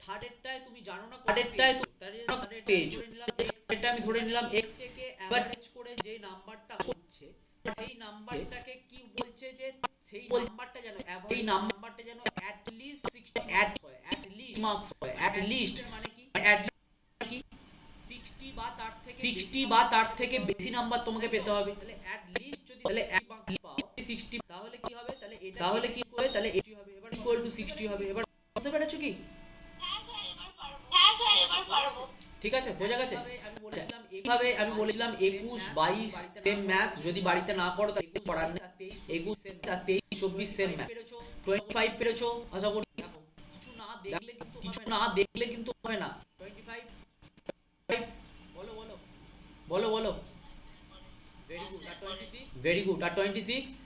থার্ডেরটায় তুমি জানো না থার্ডেরটায় তাহলে পেয়েছো এটা আমি ধরে নিলাম x থেকে অ্যাভারেজ করে যে নাম্বারটা হচ্ছে সেই নাম্বারটাকে কি বলছে যে সেই নাম্বারটা যেন সেই নাম্বারটা যেন অ্যাট লিস্ট 60 হয় অ্যাট লিস্ট মার্কস হয় অ্যাট লিস্ট মানে কি অ্যাট কি 60 বা তার থেকে বেশি নাম্বার তোমাকে পেতে হবে তাহলে অ্যাট লিস্ট যদি তাহলে মার্কস পাও 60 তাহলে কি হবে তাহলে এটা তাহলে কি হবে তাহলে 80 হবে এবার ইকুয়াল টু 60 হবে এবার বুঝতে পেরেছো কি ঠিক আছে বোঝা গেছে আমি বলেছিলাম 21 22 সেম ম্যাথ যদি বাড়িতে না করো তাহলে 21 পড়ার নেই 21 সেম 23 24 সেম ম্যাথ 25 পেরেছো আশা করি কিছু না দেখলে কিন্তু হবে না 25 বলো বলো বলো বলো ভেরি গুড আর 26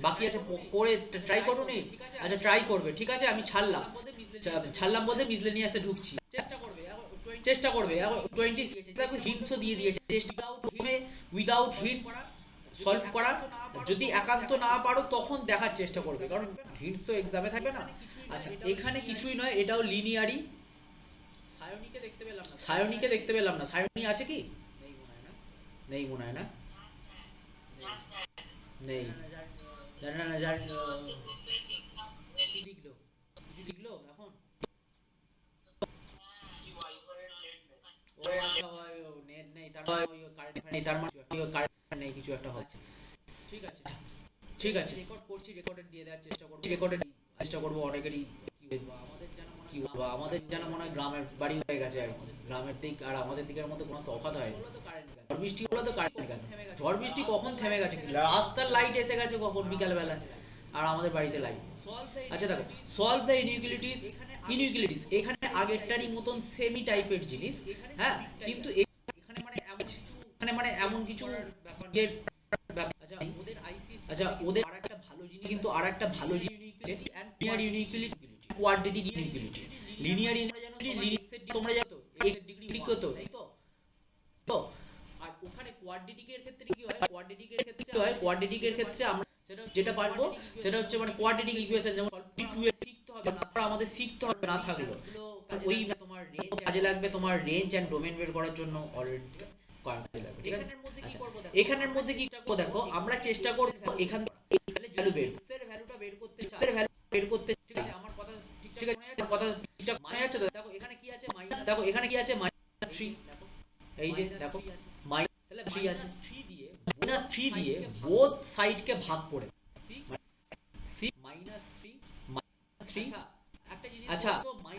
বাকি আছে পড়ে ট্রাই করো নি আচ্ছা ট্রাই করবে ঠিক আছে আমি ছাড়লাম বলতে মিসলেনিয়াসে ঢুকছি চেষ্টা করবে 20 দেখো হিন্টসও দিয়ে দিয়েছে উইদাউট হিন্ট সলভ করা যদি একান্ত না পারো তখন দেখার চেষ্টা করবে কারণ হিন্টস তো এক্সামে থাকবে না আচ্ছা এখানে কিছুই নয় এটাও লিনিয়ারি সায়নীকে দেখতে পেলাম না সায়নী আছে কি নেই মনে হয় না নেই জানি না লিখলো এখন নেট নেই তার কারেন্ট নেই তার মানে কারেন্ট নেই কিছু একটা হচ্ছে ঠিক আছে রেকর্ড করছি রেকর্ডেড দিয়ে দেওয়ার চেষ্টা করবো অনেকেরই আমাদের যেন মনে হয় গ্রামের বাড়ি হয়ে গেছে আর কি গ্রামের দিক আর আমাদের দিকের মধ্যে কোনো তফাৎ হয় ঝড় বৃষ্টি হলো তো কারেন্ট গেল ঝড় বৃষ্টি কখন থেমে গেছে রাস্তার লাইট এসে গেছে কখন বিকাল বেলা আর আমাদের বাড়িতে লাইট আচ্ছা দেখো সলভ দ্য ইনইকুয়ালিটিস এখানে আগেরটারই মতন সেমি টাইপের জিনিস হ্যাঁ কিন্তু এখানে মানে এমন কিছু আচ্ছা ওদের আরেকটা ভালো জিনিস কিন্তু আরেকটা ভালো জিনিস linear inequality quadratic inequality linear তোমরা জানো তো x ডিগ্রি কত তো আর ওখানে কোয়াড্রেটিকের ক্ষেত্রে কি হয় কোয়াড্রেটিকের ক্ষেত্রে আমরা যেটা পারবো সেটা হচ্ছে মানে কোয়াড্রেটিক ইকুয়েশন যেমন 2 এর শিখতে হবে না আমাদের শিখতে হবে না থাকলো ওই তোমার রেঞ্জ কাজে লাগবে তোমার রেঞ্জ এন্ড ডোমেন বের করার জন্য অলরেডি কাজে লাগবে ঠিক আছে এখানের মধ্যে কি করব দেখো আমরা চেষ্টা করব এখান থেকে ভ্যালু বের করতে ঠিক আছে আমার কথা ঠিক আছে কথা ঠিকঠাক মনে আছে দেখো এখানে কি আছে -3 এই যে দেখো -3 আছে 3 দিয়ে বোথ সাইড কে ভাগ করে 6 -3 আচ্ছা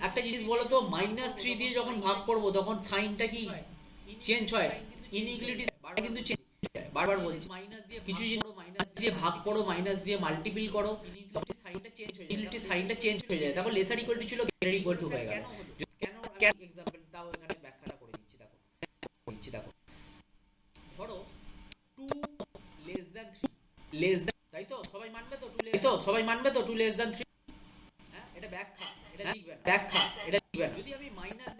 একটা জিনিস বলো তো -3 দিয়ে যখন ভাগ করব তখন সাইনটা কি চেঞ্জ হয় ইনইকুয়ালিটি কিন্তু চেঞ্জ হয় বারবার বলছি কিছু জিনিস মাইনাস দিয়ে ভাগ করো মাইনাস দিয়ে মাল্টিপল করো ইনইকুয়ালিটি সাইনটা চেঞ্জ হয়ে যায় দেখো লেসার ইকুয়াল টু ছিল গ্রেটার ইকুয়াল টু হয়ে গেল কেন एग्जांपल তাও এখানে ব্যাখ্যাটা করে দিচ্ছি দেখো ধরো 2 লেস দ্যান তাই তো সবাই মানবে তো 2 লেস দ্যান 3 হ্যাঁ এটা ব্যাখ্যা এটা লিখবেন যদি আমি মাইনাস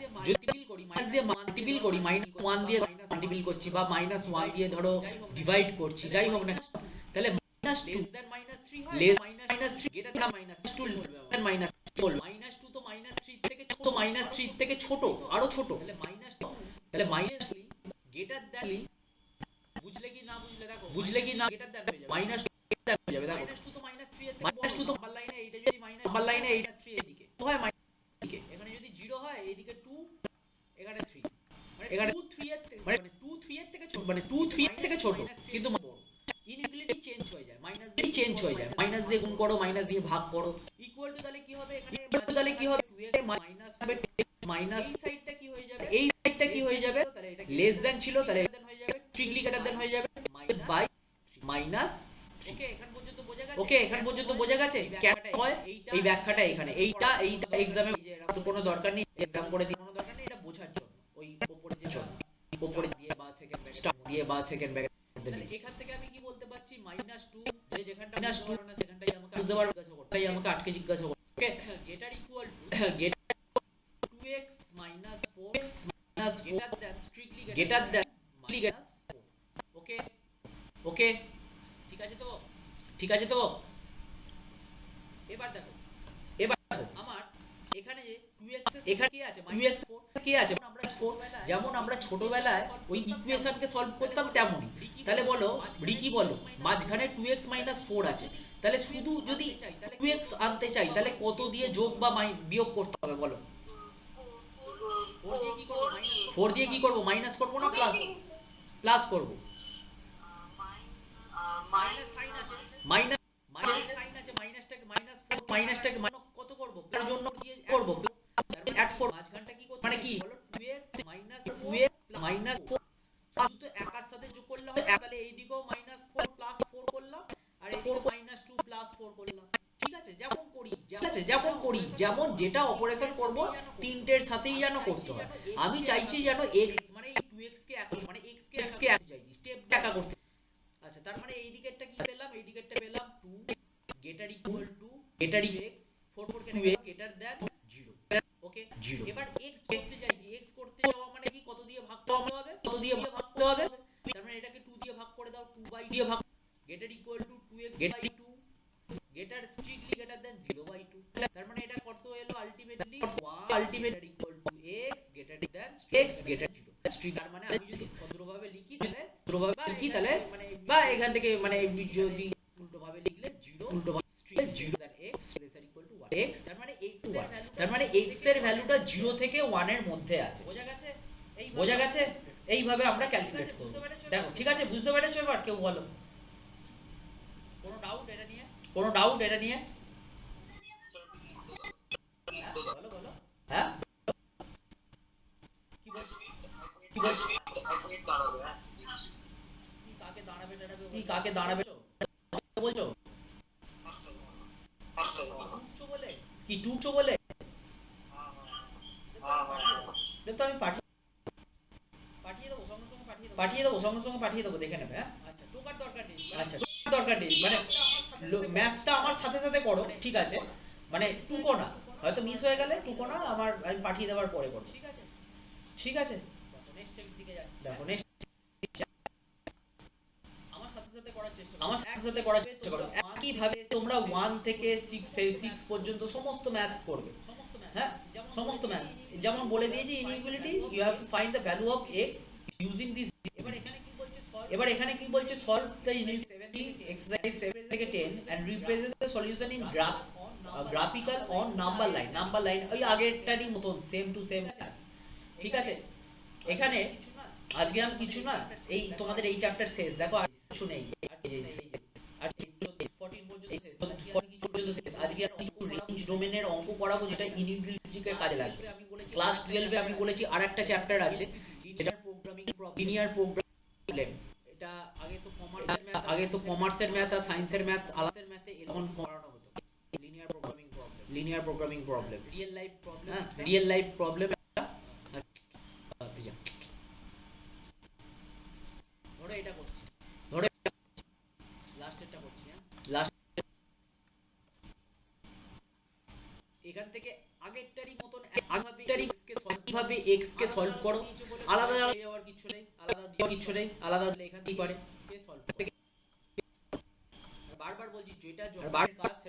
দিয়ে মাল্টিপল করি -1 দিয়ে মাল্টিপল করছি বা -1 দিয়ে ধরো ডিভাইড করছি যাই হোক না তাহলে -2 -3 হয় -3 গেটার না -2 -2 তো -3 থেকে ছোট আরো ছোট তাহলে -2 গেটার দ্যান বুঝলে কি না গেটার দ্যান হয়ে যাবে -2 হয়ে যাবে দেখো -2 তো -3 এর থেকে -2 তো নাম্বার লাইনে এইটা যদি নাম্বার লাইনে এইটা 3 এর দিকে তো হয় দিকে এখানে যদি 0 হয় এইদিকে 2 এখানে 3 এখানে 2 3 এর থেকে মানে 2 3 এর থেকে ছোট কিন্তু বড় ইনইকুয়ালিটি চেঞ্জ হয়ে যায় মাইনাস দিয়ে গুণ করো মাইনাস দিয়ে ভাগ করো ইকুয়াল টু তাহলে কি হবে এখানে 2 মাইনাস হবে মাইনাস এই সাইডটা কি হয়ে যাবে তাহলে এটা লেস দ্যান ছিল তাহলে হয়ে যাবে স্ট্রিক্টলি গ্রেটার দ্যান হয়ে যাবে বাই মাইনাস ওকে এখান পর্যন্ত বোঝা গেছে কেন হয় এই ব্যাখ্যাটা এখানে এইটা এক্সামে তো কোনো দরকার নেই এক্সাম করে দিই কোনো দরকার নেই এটা বোঝার জন্য ওই উপরে দিয়ে বা সেকেন্ড স্টার্ট দিয়ে বা সেকেন্ড ব্যাক তাহলে এখান থেকে আমি কি বলতে পারছি -2 যে যেখানটা -2 না সেখানটাই আমাকে বুঝতে পারবো তাই আমাকে আটকে জিজ্ঞাসা করো okay greater equal to 2x 4x 4 greater than okay ঠিক আছে তো এবার এখানে কি আছে 2x4 কি আছে আমরা 4 যেমন আমরা ছোটবেলায় ওই ইকুয়েশনকে সলভ করতাম তেমনই। তাহলে বলো রিকি বলো মাঝখানে 2x 4 আছে, তাহলে শুধু যদি 2x আনতে চাই তাহলে কত দিয়ে যোগ বা বিয়োগ করতে হবে বলো? 4 দিয়ে কি করব মাইনাস করব না প্লাস প্লাস করব? মাইনাস সাইন আছে, মাইনাস সাইন আছে, মাইনাসটাকে মাইনাসটাকে কত করব তার জন্য দিয়ে করব অ্যাড করব। মাঝখানটা কি করতে মানে কি বলো 2x 2x 4 শুধু তো একার সাথে যোগ করলে হবে, তাহলে এই দিকেও -4 +4 করলাম আর এই 4 -2 +4 করলাম। ঠিক আছে যেমন করি, ঠিক আছে যেমন করি, যেমন যেটা অপারেশন করব তিনটের সাথেই যেন করতে হয়। আমি চাইছি যেন x মানে এই 2x কে মানে x কে চাইছি স্টেপ একা করতে। আচ্ছা তার মানে এই দিকেরটা কি পেলাম, এই দিকেরটা পেলাম 2 গেটার ইকুয়াল টু গেটার x 4 কে গেটার দেন 0। ওকে 0। এবার x করতে চাইছি, x করতে যাওয়া মানে কি কত দিয়ে ভাগ করতে হবে, কত দিয়ে ভাগ করতে হবে, তার মানে এটাকে 2 দিয়ে ভাগ করে দাও, 2 দিয়ে ভাগ greater equal to 2x by 2 greater strictly greater than 0/2। তার মানে এটা কত এলো ultimately 1 equal to x greater than x greater 0 strict. তার মানে আমি যদি ভদ্রভাবে লিখি তাহলে মানে বা এখান থেকে মানে যদি উল্টোভাবে লিখলে 0 উল্টোভাবে strict 0 then x lesser equal to 1 x তার মানে x এর ভ্যালু, তার মানে x এর ভ্যালুটা 0 থেকে 1 এর মধ্যে আছে। বোঝা গেছে? এইভাবে আমরা ক্যালকুলেট করব। দেখো ঠিক আছে বুঝতে পেরেছো? এবার কেউ বলো কোনো ডাউট এটা নিয়ে, কোনো ডাউট এটা নিয়ে? বলো বলো হ্যাঁ কি বলছো, কি বলছো? কি কাকে দাঁড়াবে বলছো? টুকছো বলে কি টুকছো বলে তো আমি পাঠিয়ে দেবো সঙ্গে সঙ্গে পাঠিয়ে দেবো দেখে নেবে। হ্যাঁ আচ্ছা টোকার দরকার নেই, আচ্ছা দরকার নেই মানে ম্যাথসটা আমার সাথে সাথে করো ঠিক আছে, মানে টুকো না, হয়তো মিস হয়ে গেলে টুকো না, আমার আমি পাঠিয়ে দেওয়ার পরে করো ঠিক আছে। ঠিক আছে নেক্সট দিকে যাচ্ছি, দেখো নেক্সট আমার সাথে সাথে করার চেষ্টা করো। একই ভাবে তোমরা 1 থেকে 6 পর্যন্ত সমস্ত ম্যাথস করবে, হ্যাঁ সমস্ত ম্যাথস যেমন বলে দিয়েছি inequality you have to find the value of x using this. এবার এখানে কি বলছে সলভ দ্য ইনইকুয়ালিটি এক্সারসাইজ 7 থেকে 10 and represent the solution in graphical on number line ওই আগেরটারই মতন সেম টু সেম। ঠিক আছে এখানে আজকে আমি কিছু না, এই তোমাদের এই চ্যাপ্টার শেষ, দেখো আর কিছু নেই, আর 14 পর্যন্ত শেষ। আজকে আমি রেঞ্জ ডোমেনের অঙ্ক করাবো যেটা ইনইকুয়ালিটিকে কাজে লাগবে। ক্লাস 12 এ আমি বলেছি আরেকটা চ্যাপ্টার আছে এটা লিনিয়ার প্রোগ্রামিং। এটা আগে তো কমার্সের ম্যাথ আর সায়েন্সের ম্যাথ আলাদার ম্যাথে এরকম করানো হতো। Linear programming problem real life problem ধরো এটা করছি, ধরো লাস্টেরটা করছি। হ্যাঁ লাস্ট এখান থেকে আগেরটারই মতন কিভাবে x কে সলভ করো, আলাদা যাওয়ার কিছু নেই, আলাদা দিলে এখান থেকেই পারে সলভ করতে। বারবার বলছি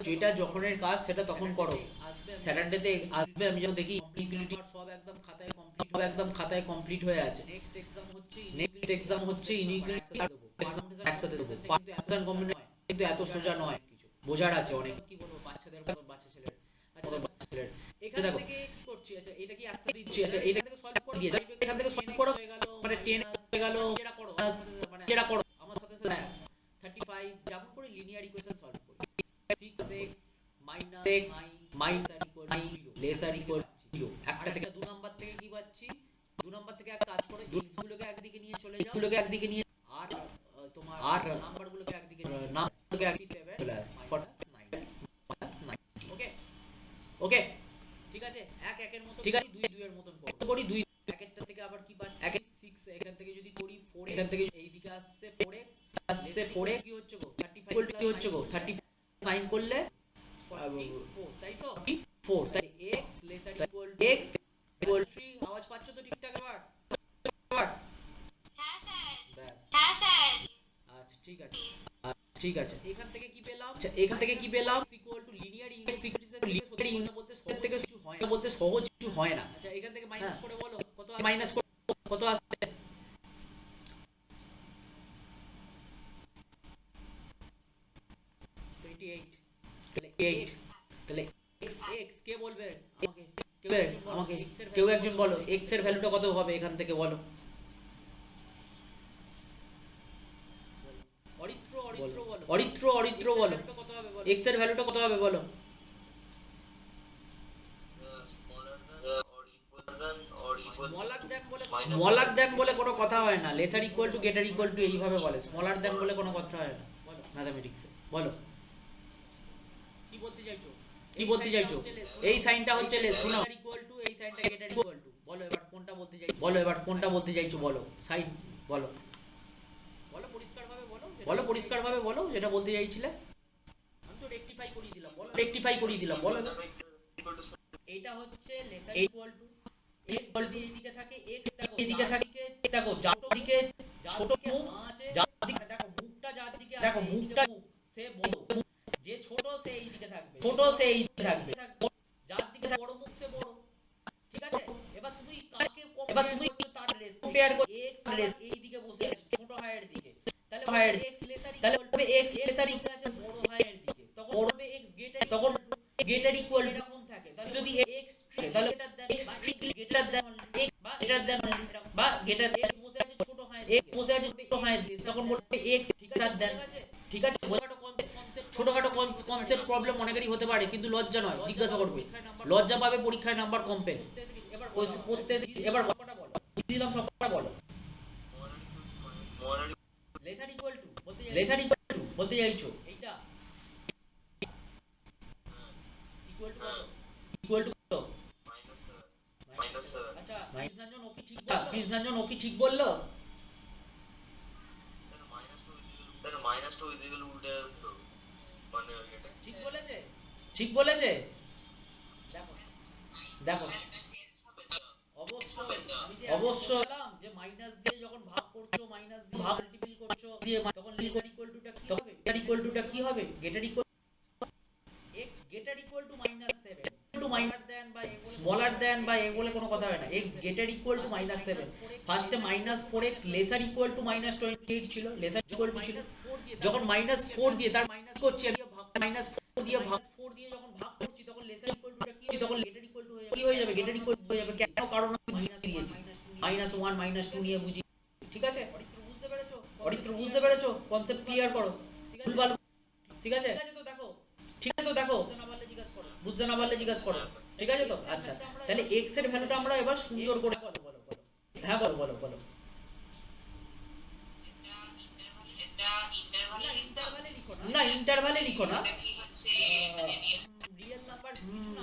যেটা যখনের কাজ সেটা তখন করো। স্যাটারডেতে আসবে আমি যখন দেখি ইনইকুয়ালিটি সব একদম খাতায় কমপ্লিট হয়ে আছে। নেক্সট এক্সাম হচ্ছে ইনইকুয়ালিটি একসাথে দেবো, কিন্তু এত কমন নয়, কিন্তু এত সোজা নয়, কিছু বোঝার আছে অনেক। কি বলবো বাচ্চা ছেলের এখান থেকে কি করছি, আচ্ছা এটা কি একসাথে দিচ্ছি, আচ্ছা এটা থেকে সলভ করে দিয়ে যাই, এখান থেকে সলভ করো হয়ে গেল মানে 10 হয়ে গেল, এটা করো আমার সাথে সাথে 35 যেমন করে লিনিয়ার ইকুয়েশন সলভ করি 6x x লেসার ইকুয়াল 0। একটা থেকে 2 নাম্বার থেকে কি পাচ্ছি, 2 নাম্বার থেকে এক কাজ করে x গুলোকে একদিকে নিয়ে চলে যাও, আর তোমার আর নাম্বারগুলোকে একদিকে নিয়ে নাম্বারগুলোকে একদিকে 7 -9 ওকে ঠিক আছে। এক একের মতো ঠিক আছে, দুই দুইয়ের মতন করি, দুই একেরটা থেকে আবার কি পাচ্ছি 6 এখান থেকে যদি করি 4 এখান থেকে এই দিকে আসছে 4x কি হচ্ছে গো 35 কি হচ্ছে গো 39 করলে 4 তাই তো 4 তাই x লেসার ইকুয়াল 3 আওয়াজ পাচ্ছ তো ঠিকঠাক এবার? হ্যাঁ স্যার আচ্ছা ঠিক আছে এখান থেকে কি পেলাম, ইকুয়াল টু লিনিয়ার ইকুয়েশন বলতে সহজ থেকে কিছু হয় না, বলতে সহজ কিছু হয় না। আচ্ছা এখান থেকে মাইনাস করে বলো কত মাইনাস কত আসছে, 28, তাহলে 8, তাহলে x কে বলবে আমাকে কেউ একজন বলো x এর ভ্যালুটা কত হবে এখান থেকে বলো। অরিত্র বলো x এর ভ্যালুটা কত হবে বলো। স্মলার দ্যান বলে কোনো কথা হয় না, laser equal two greater equal two এইভাবে বলে, স্মলার দ্যান বলে কোনো কথা হয় না ম্যাথমেটিক্সে। বলো কি বলতে চাইছো এই সাইনটা হচ্ছে শোনো ইকুয়াল টু, এই সাইনটা গ্রেটার ইকুয়াল টু, বলো এবার কোনটা বলতে চাইছো বলো সাইন বলো পরিষ্কারভাবে বলো যেটা বলতে চাইছিলে। আমি তো রেকটিফাই করিয়ে দিলাম বলো এটা হচ্ছে লেসার ইকুয়াল টু x বলতে এইদিকে থাকে x, দেখো এইদিকে থাকে দেখো যার দিকে ছোট মুখ আছে, যার দিকে দেখো মুখটা যার দিকে দেখো মুখটা সে বড়, যে ছোট সে এইদিকে থাকবে যার দিকে বড় মুখ সে বড়, ঠিক আছে। এবার তুমি তার রেস কম্পেয়ার করো, x রেস এইদিকে বসে আছে ছোট হাইয়ের দিকে, তাহলে x লেসার ইকুয়াল আছে বড় হাইয়ের দিকে, তখন হবে x গ্রেটার ইকুয়াল এরকম থাকে। তাহলে যদি x তাহলে x গ্রেটার দ্যান x বা গ্রেটার দ্যান বা গ্রেটার x বসে আছে ছোট হাইয়ের x বসে আছে ছোট হাইয়ের দিকে, তখন বলবে x গ্রেটার দ্যান, ঠিক আছে। ছোটখাটো কনসেপ্ট প্রবলেম অনেকেরই হতে পারে, কিন্তু লজ্জা নয়, জিজ্ঞাসা করবে, লজ্জা পাবে পরীক্ষায় নাম্বার কম পেলে। এবার কথাটা বলো, দিলাম সবটা বলো। লেসার ইকুয়াল টু বলতে চাইছো এইটা ইকুয়াল টু কত মাইনাস। আচ্ছা কৃষ্ণাঞ্জন ও কি ঠিক বললো? ঠিক বলেছে দেখো অবশ্যই যে মাইনাস দিয়ে যখন ভাগ করছো, মাইনাস দিয়ে মাল্টিপল করছো দিয়ে তখন লেসার ইকুয়াল টুটা কি হবে greater equal x greater equal to -7 to minus then বা স্মলার দেন বা এ বলে কোনো কথা হয় না। x গ্রেটার ইকুয়াল টু -7, ফার্স্টে -4x লেসার ইকুয়াল টু -28 ছিল, লেসার ইকুয়াল টু ছিল, যখন -4 দিয়ে তার মাইনাস করছি আমি -4 দিয়ে যখন ভাগ করছি তখন লেসার ইকুয়াল টুটা কি তখন গ্রেটার ইকুয়াল টু কি হয়ে যাবে গ্রেটার ইকুয়াল হয়ে যাবে। কেন? কারণ আমি মাইনাস দিয়েছি, -1 -2 নিয়ে বুঝি, ঠিক আছে। অরিত্র বুঝতে পেরেছো কনসেপ্ট ক্লিয়ার করো, ভুলভাল ঠিক আছে তো দেখো বুঝতে না পারলে জিজ্ঞাসা করো, ঠিক আছে তো। আচ্ছা তাহলে x এর ভ্যালুটা আমরা এবার সুন্দর করে বলো হ্যাঁ বলো না ইন্টারভালে লিখো না,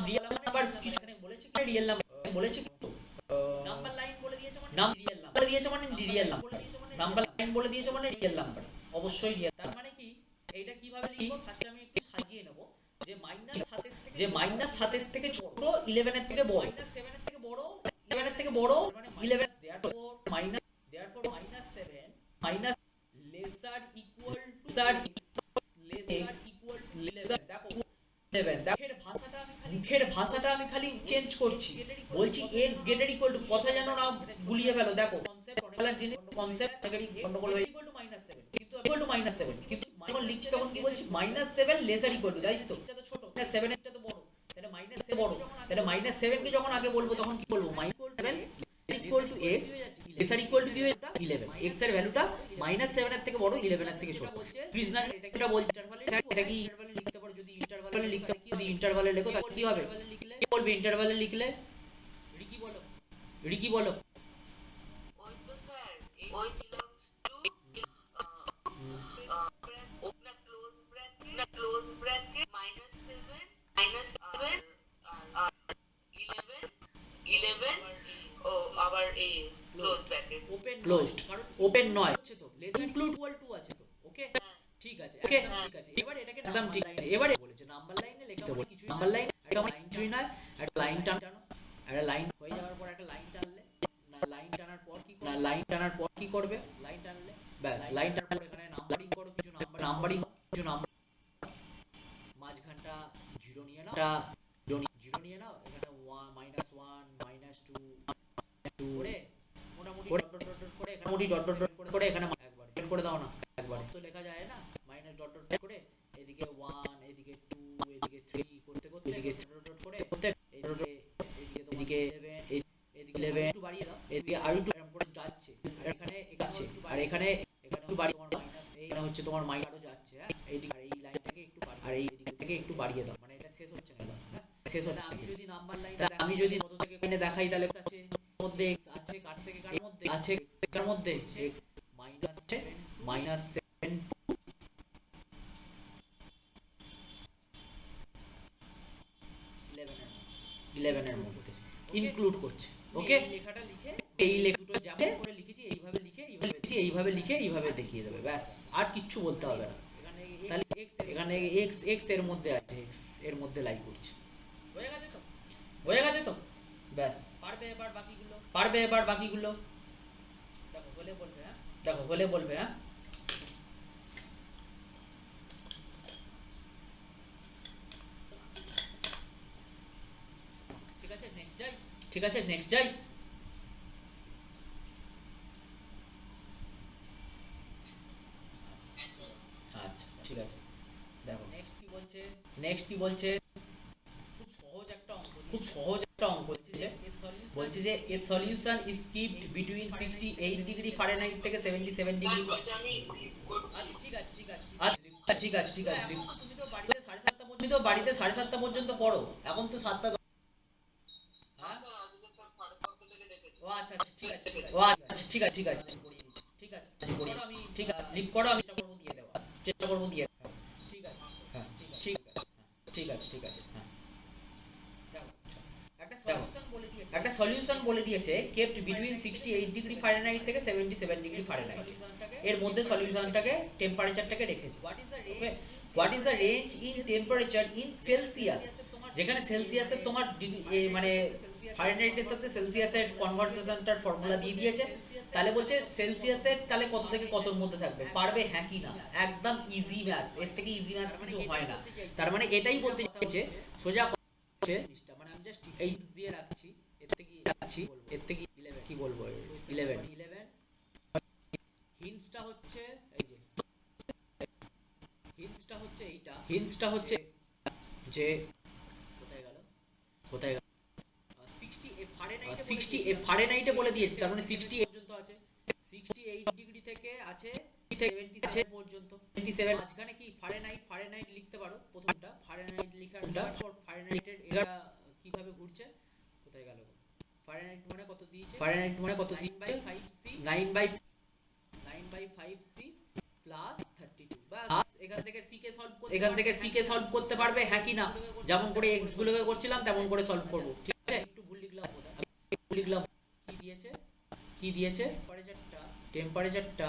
রিয়েল নাম্বার কিছু এখানে বলেছি, রিয়েল নাম্বার বলেছি, নাম্বার লাইন বলে দিয়েছে মানে রিয়েল নাম্বার লাইন বলে দিয়েছে মানে রিয়েল নাম্বার, অবশ্যই রিয়েল। তার মানে কি এইটা কিভাবে লিখবো, ফার্স্টে আমি একটু সাজিয়ে নেব যে -7 এর থেকে ছোট 11 এর থেকে বড়, -7 এর থেকে বড় 11 এর থেকে বড়, মানে 11 therefore -7 minus lesser equal to lesser দেখো 11 মুখের ভাষাটা আমি খালি চেঞ্জ করছি, বলছি x গ্রেটার ইকুয়াল টু, কথা যেন না গুলিয়ে ফেলো, দেখো কনসেপ্ট গন্ডগোল হয়ে ইকুয়াল টু -7 কিন্তু ইকুয়াল টু -7 কিন্তু যখন লিখছি তখন কি বলছি -7 লেসার ইকুয়াল টু, তাই তো এটা তো ছোট, -7 এটা তো বড়, তাহলে -7 বড়, তাহলে -7 কে যখন আগে বলবো তখন কি বলবো -7 equal to x lesser equal two কি হয় 11, x এর ভ্যালুটা -7 এর থেকে বড় 11 এর থেকে ছোট। কৃষ্ণা এটা বলছে ইন্টারভালে, এটা কি ইন্টারভালে লিখতে পারো, যদি ইন্টারভালে লিখতে যদি ইন্টারভালে লেখো তাহলে কি হবে, কি বলবে ইন্টারভালে লিখলে, রিকি বলো ওই তো স্যার ওই belongs to open close bracket -7 11 ও আবার এই ক্লোজ ব্র্যাকেট ক্লোজড ওপেন নয় হচ্ছে তো, লেস ইনক্লুড ইকুয়াল টু আছে তো, ওকে ঠিক আছে এবার এটাকে একদম ঠিক আছে। এবারে বলেছে নাম্বার লাইনে লিখতে বলে কিছু নাম্বার লাইন একটা লাইন চুই না একটা লাইন টানো, একটা লাইন হয়ে যাওয়ার পর একটা লাইন টানলে, না লাইন টানার পর কি করবে, লাইন টানলে ব্যাস লাইন টানার পর এখানে নাম্বারিং করো, কিছু নাম্বার মাঝখানটা জিরো নিয়ে নাও, এটা জিরো নিয়ে নাও, এখানে -1 করে মোটামুটি ডট ডট ডট করে মোটামুটি ডট ডট ডট করে এখানে একবার ডট করে দাও না একবার তো লেখা যায় না মাইনাস ডট ডট করে এদিকে 1 এদিকে 2 এদিকে 3 করতে করতে এদিকে ডট ডট করে করতে এদিকে 11 এদিকে 11 একটু বাড়িয়ে দাও এদিকে আর একটু এরকম করে যাচ্ছে আর এখানে যাচ্ছে আর এখানে একটু বাড়িয়ে তোমার মাইনাস এইখানে হচ্ছে তোমার মাইনাস আরো যাচ্ছে হ্যাঁ এইদিকে আর এই লাইনটাকে একটু আর এই দিক থেকে একটু বাড়িয়ে দাও মানে এটা শেষ হচ্ছে না হ্যাঁ শেষ হচ্ছে আমি যদি নাম্বার লাইন আমি যদি কত থেকে এখানে দেখাই তাহলে আছে মধ্যে x আছে কার থেকে কার মধ্যে আছে x কার মধ্যে x মাইনাস 7 11 এর মধ্যে ইনক্লুড করছে ওকে লেখাটা লিখে এই লেখা দুটো যাবে করে লিখেছি এইভাবে লিখে এইভাবে দেখিয়ে দেবে ব্যাস আর কিচ্ছু বলতে হবে না তাহলে এখানে x এর মধ্যে আছে x এর মধ্যে লাই করছে হয়ে গেছে তো ব্যাস পারবে এবার বাকিগুলো দেখো হলে বলবে হ্যাঁ ঠিক আছে নেক্সট যাই আচ্ছা ঠিক আছে দেখো নেক্সট কি বলছে খুব সহজ একটা অঙ্ক বলছে যে a solution is kept between 68 degree Fahrenheit থেকে 77 ডিগ্রি আচ্ছা ঠিক আছে তুমি তো বাড়িতে 7:30 পর্যন্ত পড়ো এখন তো 7টা ও আচ্ছা ঠিক আছে লিভ করো আমি চেষ্টা করব দিয়ে দেওয়া ঠিক আছে হ্যাঁ একটা সলিউশন বলে দিয়েছে কেপ্ট বিটুইন 68 ডিগ্রি ফারেনহাইট থেকে 77 ডিগ্রি ফারেনহাইট এর মধ্যে সলিউশনটাকে টেম্পারেচারটাকে রেখেছে what is the range in temperature in Celsius যেখানে সেলসিয়াসের তোমার মানে ফারেনহাইটের সাথে সেলসিয়াসের কনভার্সেশনটার ফর্মুলা দিয়ে দিয়েছে তাহলে বলছে সেলসিয়াসের তাহলে কত থেকে কতর মধ্যে থাকবে পারবে হ্যাঁ কি না একদম ইজি ম্যাথস এর থেকে ইজি ম্যাথস কিছু হয় না তার মানে এটাই বলতে চাইছে সোজা মানে আমি জাস্ট এই দিয়ে রাখছি এর থেকে 11 কি বলবো 11 হিন্টসটা হচ্ছে এই যে হিন্টসটা হচ্ছে যে কোথায় গেল 60 ফারেনহাইটে বলে দিয়েছে তার মানে 60 পর্যন্ত আছে 68 ডিগ্রি থেকে আছে 77 পর্যন্ত 77 মাঝখানে কি ফারেনহাইট লিখতে পারো প্রথমটা ফারেনহাইট লেখাটা পর ফারেনহাইটের এটা কিভাবে ঘুরছে কোথায় গেল ফারেনহাইট মানে কত দিয়েছে 9/5c 9/5c প্লাস 32 বাস এখান থেকে c কে সলভ করতে পারবে হ্যাঁ কি না যেমন করে x গুলোকে করছিলাম তেমন করে সলভ করব ঠিক আছে একটু ভুল লিখলাম কি দিয়েছে টেম্পারেচারটা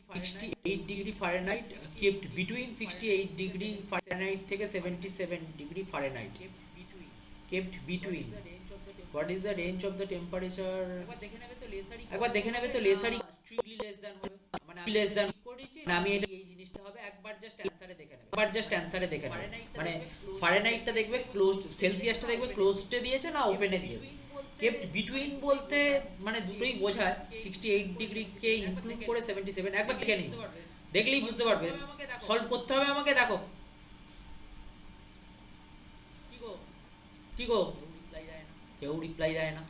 68 degree Fahrenheit kept between 68 degree Fahrenheit থেকে 77 degree Fahrenheit kept between what is the range of the temperature একবার দেখে নেবে তো লেসারই strictly less than হবে মানে less than করেছি না আমি এটা এই জিনিসটা হবে একবার জাস্ট অ্যানসারে দেখে নেবে মানে ফারেনহাইটটা দেখবে ক্লোজড সেলসিয়াসটা দেখবে ক্লোজডে দিয়েছে না ওপেনে দিয়েছে kept between বলতে মানে দুটোই বোঝায় 68 ডিগ্রি কে ইনক্লুড করে 77 একবার দেখে নিন দেখলেই বুঝতে পারবে সলভ করতে হবে আমাকে দেখো কি গো কেউ রিপ্লাই দেয় না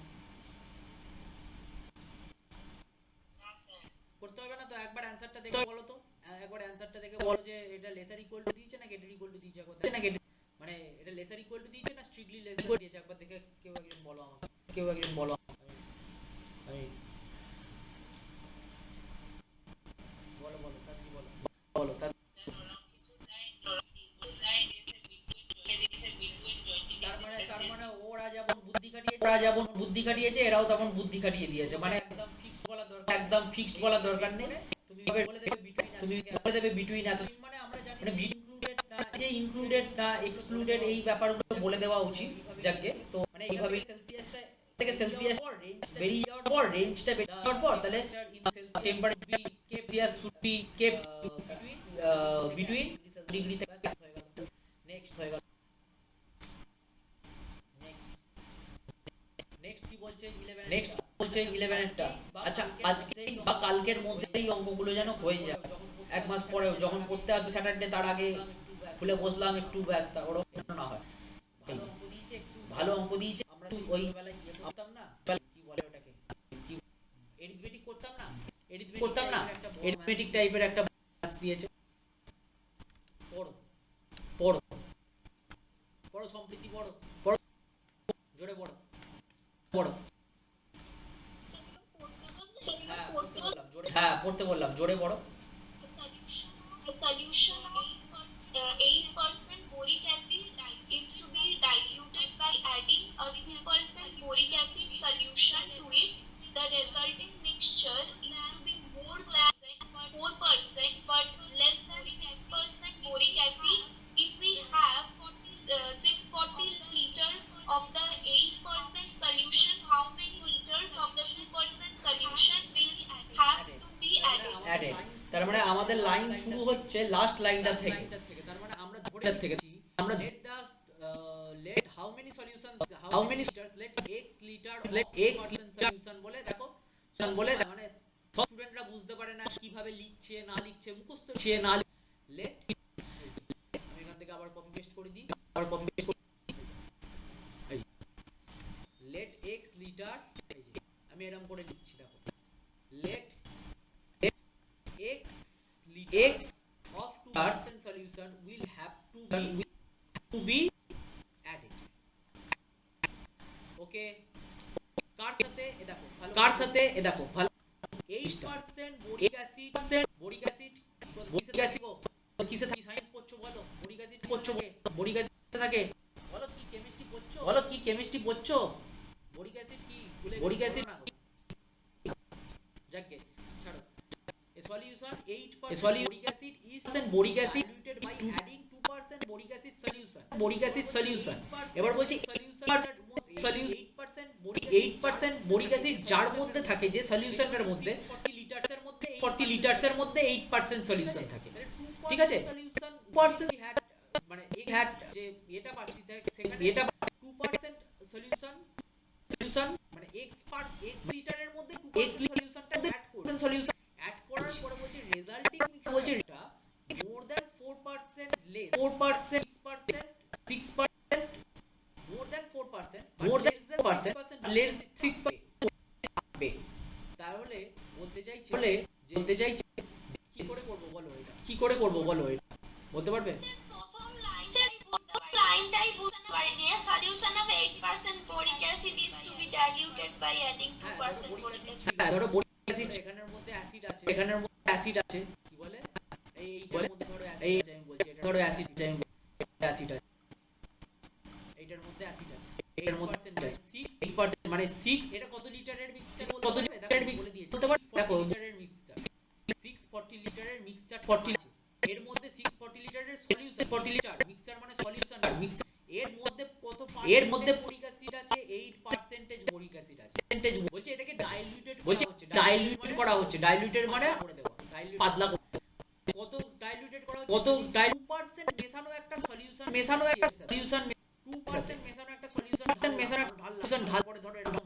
করতে হবে না তো একবার অ্যানসারটা দেখে বলো তো একবার অ্যানসারটা দেখে বলো যে এটা লেসার ইকুয়াল টু দিয়েছে না গ্রেটার ইকুয়াল টু দিয়েছে মানে এটা লেসার ইকুয়াল টু দিয়েছে না স্ট্রিক্টলি লেসার দিয়েছে একবার দেখে কেউ একজন বলো আমাকে আমি বলো তার মানে ওরা যেমন বুদ্ধি খাটিয়েছে এরাও তেমন বুদ্ধি খাটিয়ে দিয়েছে মানে একদম ফিক্সড বলার দরকার নেই তুমি বলে দেবে বিটুইন এত মানে আমরা জানি মানে ইনক্লুডেড না এক্সক্লুডেড এই ব্যাপারগুলো বলে দেওয়া উচিত যাকে তো মানে এইভাবে সেলসিয়াসটা থেকে সেলসিয়াস বেরিয়ে যাওয়ার পর রেঞ্জটা বেরিয়ে যাওয়ার পর তাহলে temperature kept should be kept between degree থেকে নেক্সট হয়ে গেল নেক্সট কি বলছে 11 এরটা। আচ্ছা আজকে বা কালকের মধ্যেই অঙ্কগুলো যেন হয়ে যায়, এক মাস পরে যখন পড়তে আসবে স্যাটারডে তার আগে খুলে বসলাম একটু ব্যস্ত ওরকম না হয়। এই ভালো অঙ্ক দিয়েছে, আমরা ওই বেলায় ইয়ে করতাম না, কি বলে ওটাকে, কি এরিথমেটিক করতাম না এরিথমেটিক টাইপের একটা ম্যাথ দিয়েছে। পড়ো পড়ো পড়ো সম্প্রীতি পড়ো পড়ো জোরে পড়ো পড়ো। হ্যাঁ পড়তে বললাম জোরে পড়ো। The solution of 8% boric acid is to be diluted by adding a 2% boric acid solution to it. The resulting mixture is to be more than 4% but less than 6% boric acid. If we have 640 liters of the 8% solution, how many liters of the 2% solution will have to be added? তার মানে আমাদের line শুরু হচ্ছে last লাইনটা থেকে, তার মানে আমরা ধরে থেকে আমরা let how many solutions how many liters let x solution বলে দেখো মানে সব স্টুডেন্টরা বুঝতে পারে না কিভাবে লিখছে না লিখছে মুখস্থ লিখছে না let আমি এখান থেকে আবার কপি পেস্ট করে দিই let x লিটার আমি এরকম করে লিখছি দেখো let x of 2% solution will have to be added. Okay, কার সাথে এ দেখো ভালো 8% boric acid কিসে থাকে সায়েন্স পড়ছো বলো, boric acid পড়ছো boric acid থাকে বলো, কি কেমিস্ট্রি পড়ছো boric acid কি boric acid না যাকে ছাড়ো। A solution 8% boric acid diluted by adding 2% boric acid solution এবার বলছি 8% boric acid যার মধ্যে থাকে, যে সলিউশনটার মধ্যে 40 লিটারসের মধ্যে 8% সলিউশন থাকে, ঠিক আছে। মানে এই হ্যাড যে এটা পাচ্ছি সেখানে এটা 2% সলিউশন মানে x লিটারের মধ্যে 2% সলিউশনটা অ্যাড করার পরে বলছে রেজাল্টিং মিক্স বলছে এটা more than 4% less 6% more than 4% less 6%। তাহলে বলতে চাইছে কি করে করব বলো এটা বলতে পারবে? প্রথম লাইনটাই বুঝতে পারিনি। Solution of 8% boric acid is to be diluted by adding 2% boric acid। ধরো boric acid এখানের মধ্যে অ্যাসিড আছে কি বলে এইটার মধ্যে ধরো অ্যাসিড আছে, আমি বলছি এটা ধরো অ্যাসিড আছে, এইটার মধ্যে অ্যাসিড আছে, এর মধ্যে 6% মানে 6 এটা কত লিটারের মিক্সচার বলতে দিয়েছে বলতে পারো? দেখো লিটারের মিক্সচার 640 লিটারের মিক্সচার 40 এর মধ্যে 640 লিটারের সলিউশন 40 লিটার মিক্সচার মানে সলিউশন মিক্সচার এর মধ্যে boric acid আছে 8% boric acid আছে বলছে এটাকে ডাইলিউটেড করা হচ্ছে ডাইলিউটেড মানে করে দেওয়া পাতলা কত ডাইলিউটেড করা হচ্ছে 2% মেশানো একটা সলিউশন 2% মেশানো একটা সলিউশন ঢাল পরে ধরো এরকম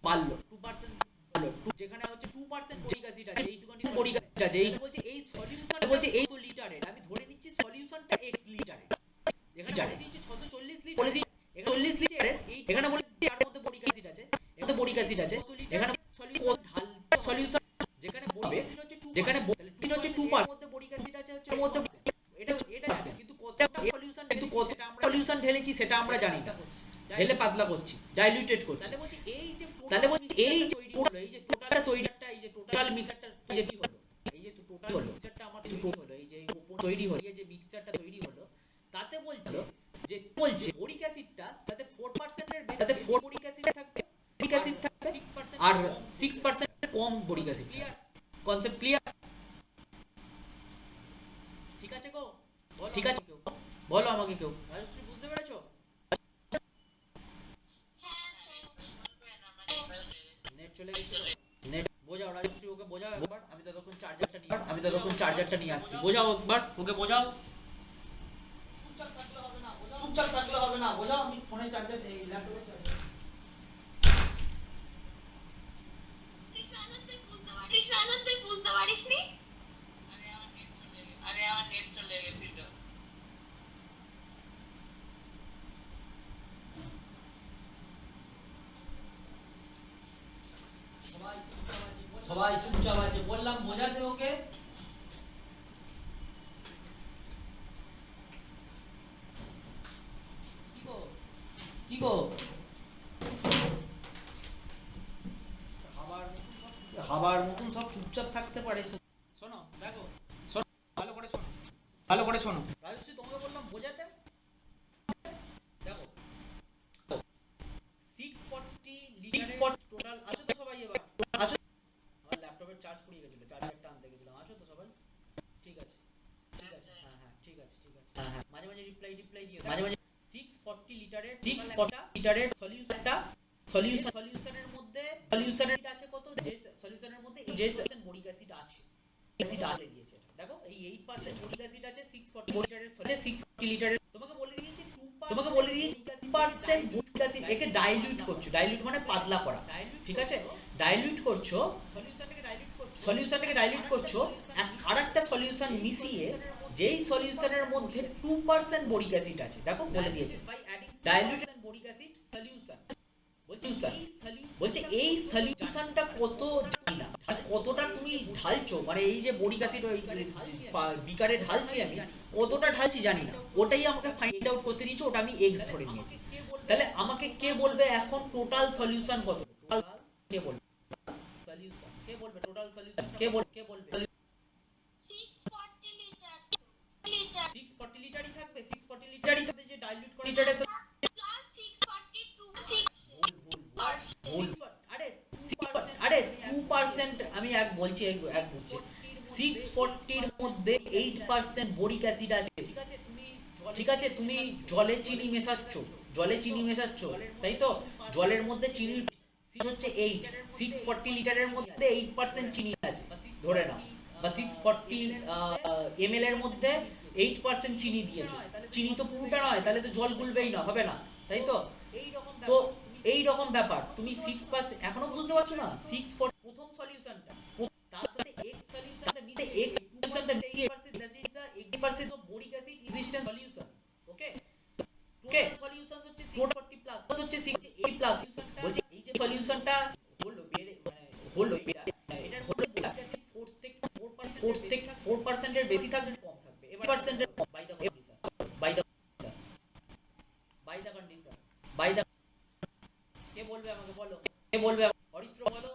বাড়লো 2% যেখানে হচ্ছে 2% boric acid আছে, এইটুকুনি boric acid আছে, এই বলছে এই সলিউশন বলছে এই তো লিটারের, আমি ধরে নিচ্ছি সলিউশনটা x লিটারের, এখানে বলে দিয়েছে 640 লিটার বলে দিই 40 লিটারের, এখানে বলে তার মধ্যে boric acid আছে এখানে সলিউশন যেখানে যেখানে 2% মধ্যে boric acid আছে হচ্ছে এর মধ্যে এটা আছে, কিন্তু কতটা আমরা সলিউশন ঢেলেছি সেটা আমরা জানি না, ঢেলে পাতলা করছি ডাইলিউটেড করছি। তাহলে বলছি এই যে টোটালটা তৈরিটা এই যে টোটাল মিক্সচারটা এই যে কি হলো এই যে টোটাল মিক্সচারটা আমার তৈরি হলো এই যে উপর তৈরি হলো এই যে মিক্সচারটা তৈরি হলো তাতে বলছে boric অ্যাসিডটা তাতে 4% এর বেশি তাতে 4 boric অ্যাসিড থাকবে আর 6% কম boric অ্যাসিড। Concept clear? ঠিক আছে গো কেউ বলো আমাকে কেউ রাজশ্রী বুঝতে পেরেছো? নেট চলে গেছে, নেট বোঝাও রাজশ্রী, ওকে বোঝাও একবার, আমি ততক্ষণ চার্জারটা নিয়ে আসছি, বোঝাও একবার ওকে বোঝাও, চুপচাপ থাকলে হবে না বোঝাও, আমি ফোনে চার্জার এই ল্যাপটপে চার্জার সবাই চুপচাপ আছে, বললাম বোঝাতে ওকে। কি গো হাবার মতন সব চুপচাপ থাকতে পারে। শোনো দেখো, শোনো ভালো করে শোনো, ভালো করে শোনো। রাজশ্রী তোমাকে বললাম বোঝাতে। দেখো 640 লিটার টোটাল আছো তো সবাই? এবার আছো? আমার ল্যাপটপের চার্জ ফুরিয়ে গেছিল, চার্জারটা আনতে গেছিলাম। আছো তো সবাই? ঠিক আছে ঠিক আছে, হ্যাঁ হ্যাঁ ঠিক আছে ঠিক আছে, হ্যাঁ হ্যাঁ মাঝে মাঝে রিপ্লাই দিও, মাঝে মাঝে। 640 লিটারের সলিউশনের মধ্যে সলিউশনের আছে কত? যে সলিউশনের মধ্যে যে বোরিক অ্যাসিড আছে, অ্যাসিড আলে দিয়েছে। দেখো এই 8% বোরিক অ্যাসিড আছে 640 লিটারের, 640 লিটারের। তোমাকে বলে দিয়েছে 2% বোরিক অ্যাসিড। একে ডাইলিউট করছো, ডাইলিউট মানে পাতলা করা, ঠিক আছে? ডাইলিউট করছো, সলিউশনটাকে ডাইলিউট করছো আরেকটা সলিউশন মিশিয়ে, যেই সলিউশনের মধ্যে 2% বোরিক অ্যাসিড আছে। দেখো বলে দিয়েছে ডাইলিউটেড বোরিক অ্যাসিড সলিউশন। বলছে এই সলিউশনটা কত জানি না, আর কতটা তুমি ঢালছো, মানে এই যে বোরিক অ্যাসিড ওই বিকারে ঢালছি আমি, কতটা ঢালছি জানি না, ওটাই আমাকে ফাইন্ড আউট করতে দিয়েছে। ওটা আমি x ধরে নিয়েছি। তাহলে আমাকে কে বলবে এখন টোটাল সলিউশন কত? কে বলবে সলিউশন? কে বলবে টোটাল সলিউশন? কে বলবে? 640 লিটার 640 লিটারই থাকবে, 640 লিটারই থাকবে যে ডাইলিউট করে লিটারের সাথে প্লাস 642 ভুল। আরে 2% আমি এক বলছি, এক বলছি 640 এর মধ্যে 8% বোরিক অ্যাসিড আছে। ঠিক আছে তুমি জলে চিনি মেশাচ্ছ, তাই তো? জলের মধ্যে চিনি হচ্ছে 8, 640 লিটারের মধ্যে 8% চিনি আছে ধরে নাও, বা 640 ml এর মধ্যে 8% চিনি দিয়েছো। চিনি তো পুরোটা নয়, তাহলে তো জল গুলবেই না, হবে না, তাই তো? তো এই রকম ব্যাপার। তুমি 6% এখনো বুঝতে পারছো না? 640 প্রথম সলিউশনটা, তার সাথে x সলিউশনটা মিশে x সলিউশনটা মিশিয়ে that is the 80% of boric acid resistant solutions. Okay solutions হচ্ছে 640 প্লাস হচ্ছে 680 প্লাস। বলছে এই যে সলিউশনটা হলো এটার হলো 4% এর বেশি থাকবে, কম থাকবে। এবার পার্সেন্টের বাই দা কন্ডিশন কে বলবে আমাকে? বলো কে বলবে? অরিত্র বলো,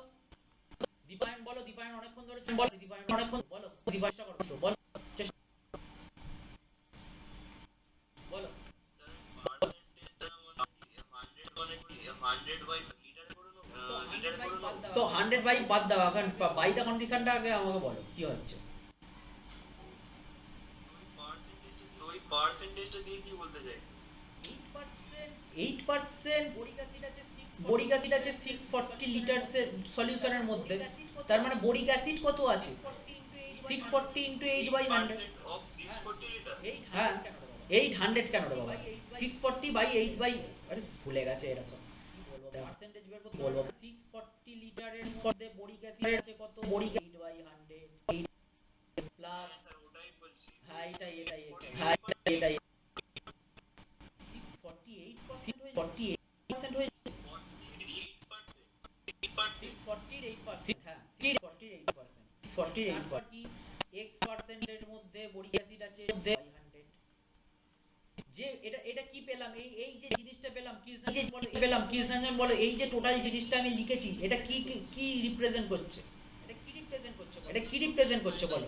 দীপায়ন বলো। দীপায়ন অনেকক্ষণ ধরে বলছে, দীপায়ন অনেকক্ষণ বলো, দীপায়নটা করো, বলো বলো। তো 100 বাই বাদ দাও, এখন বাই দা কন্ডিশনটা আগে আমাকে বলো কি হচ্ছে। পার্সেন্টেজটা দিয়ে কি বলতে চাই? 8% বোরিক অ্যাসিড আছে 640 লিটার সলিউশনের মধ্যে। তার মানে বোরিক অ্যাসিড কত আছে? 640 into 8/100। হ্যাঁ 800 কেন রে বাবা? 640 বাই 8 বাই, আরে ভুলে গেছে এরা সব। পার্সেন্টেজ বের করতে বলবো। 640 লিটারের মধ্যে বোরিক অ্যাসিড আছে কত? বোরিক 8/100 প্লাস, হ্যাঁ এটাই হ্যাঁ এটাই 48% হয়ে 48% x% এর মধ্যে বোরিক অ্যাসিড আছে 100। যে এটা কি পেলাম? এই যে জিনিসটা পেলাম, কৃষ্ণাঞ্জন বলো এই যে টোটাল জিনিসটা আমি লিখেছি, এটা কি রিপ্রেজেন্ট করছে? এটা কি রিপ্রেজেন্ট করছে বলো?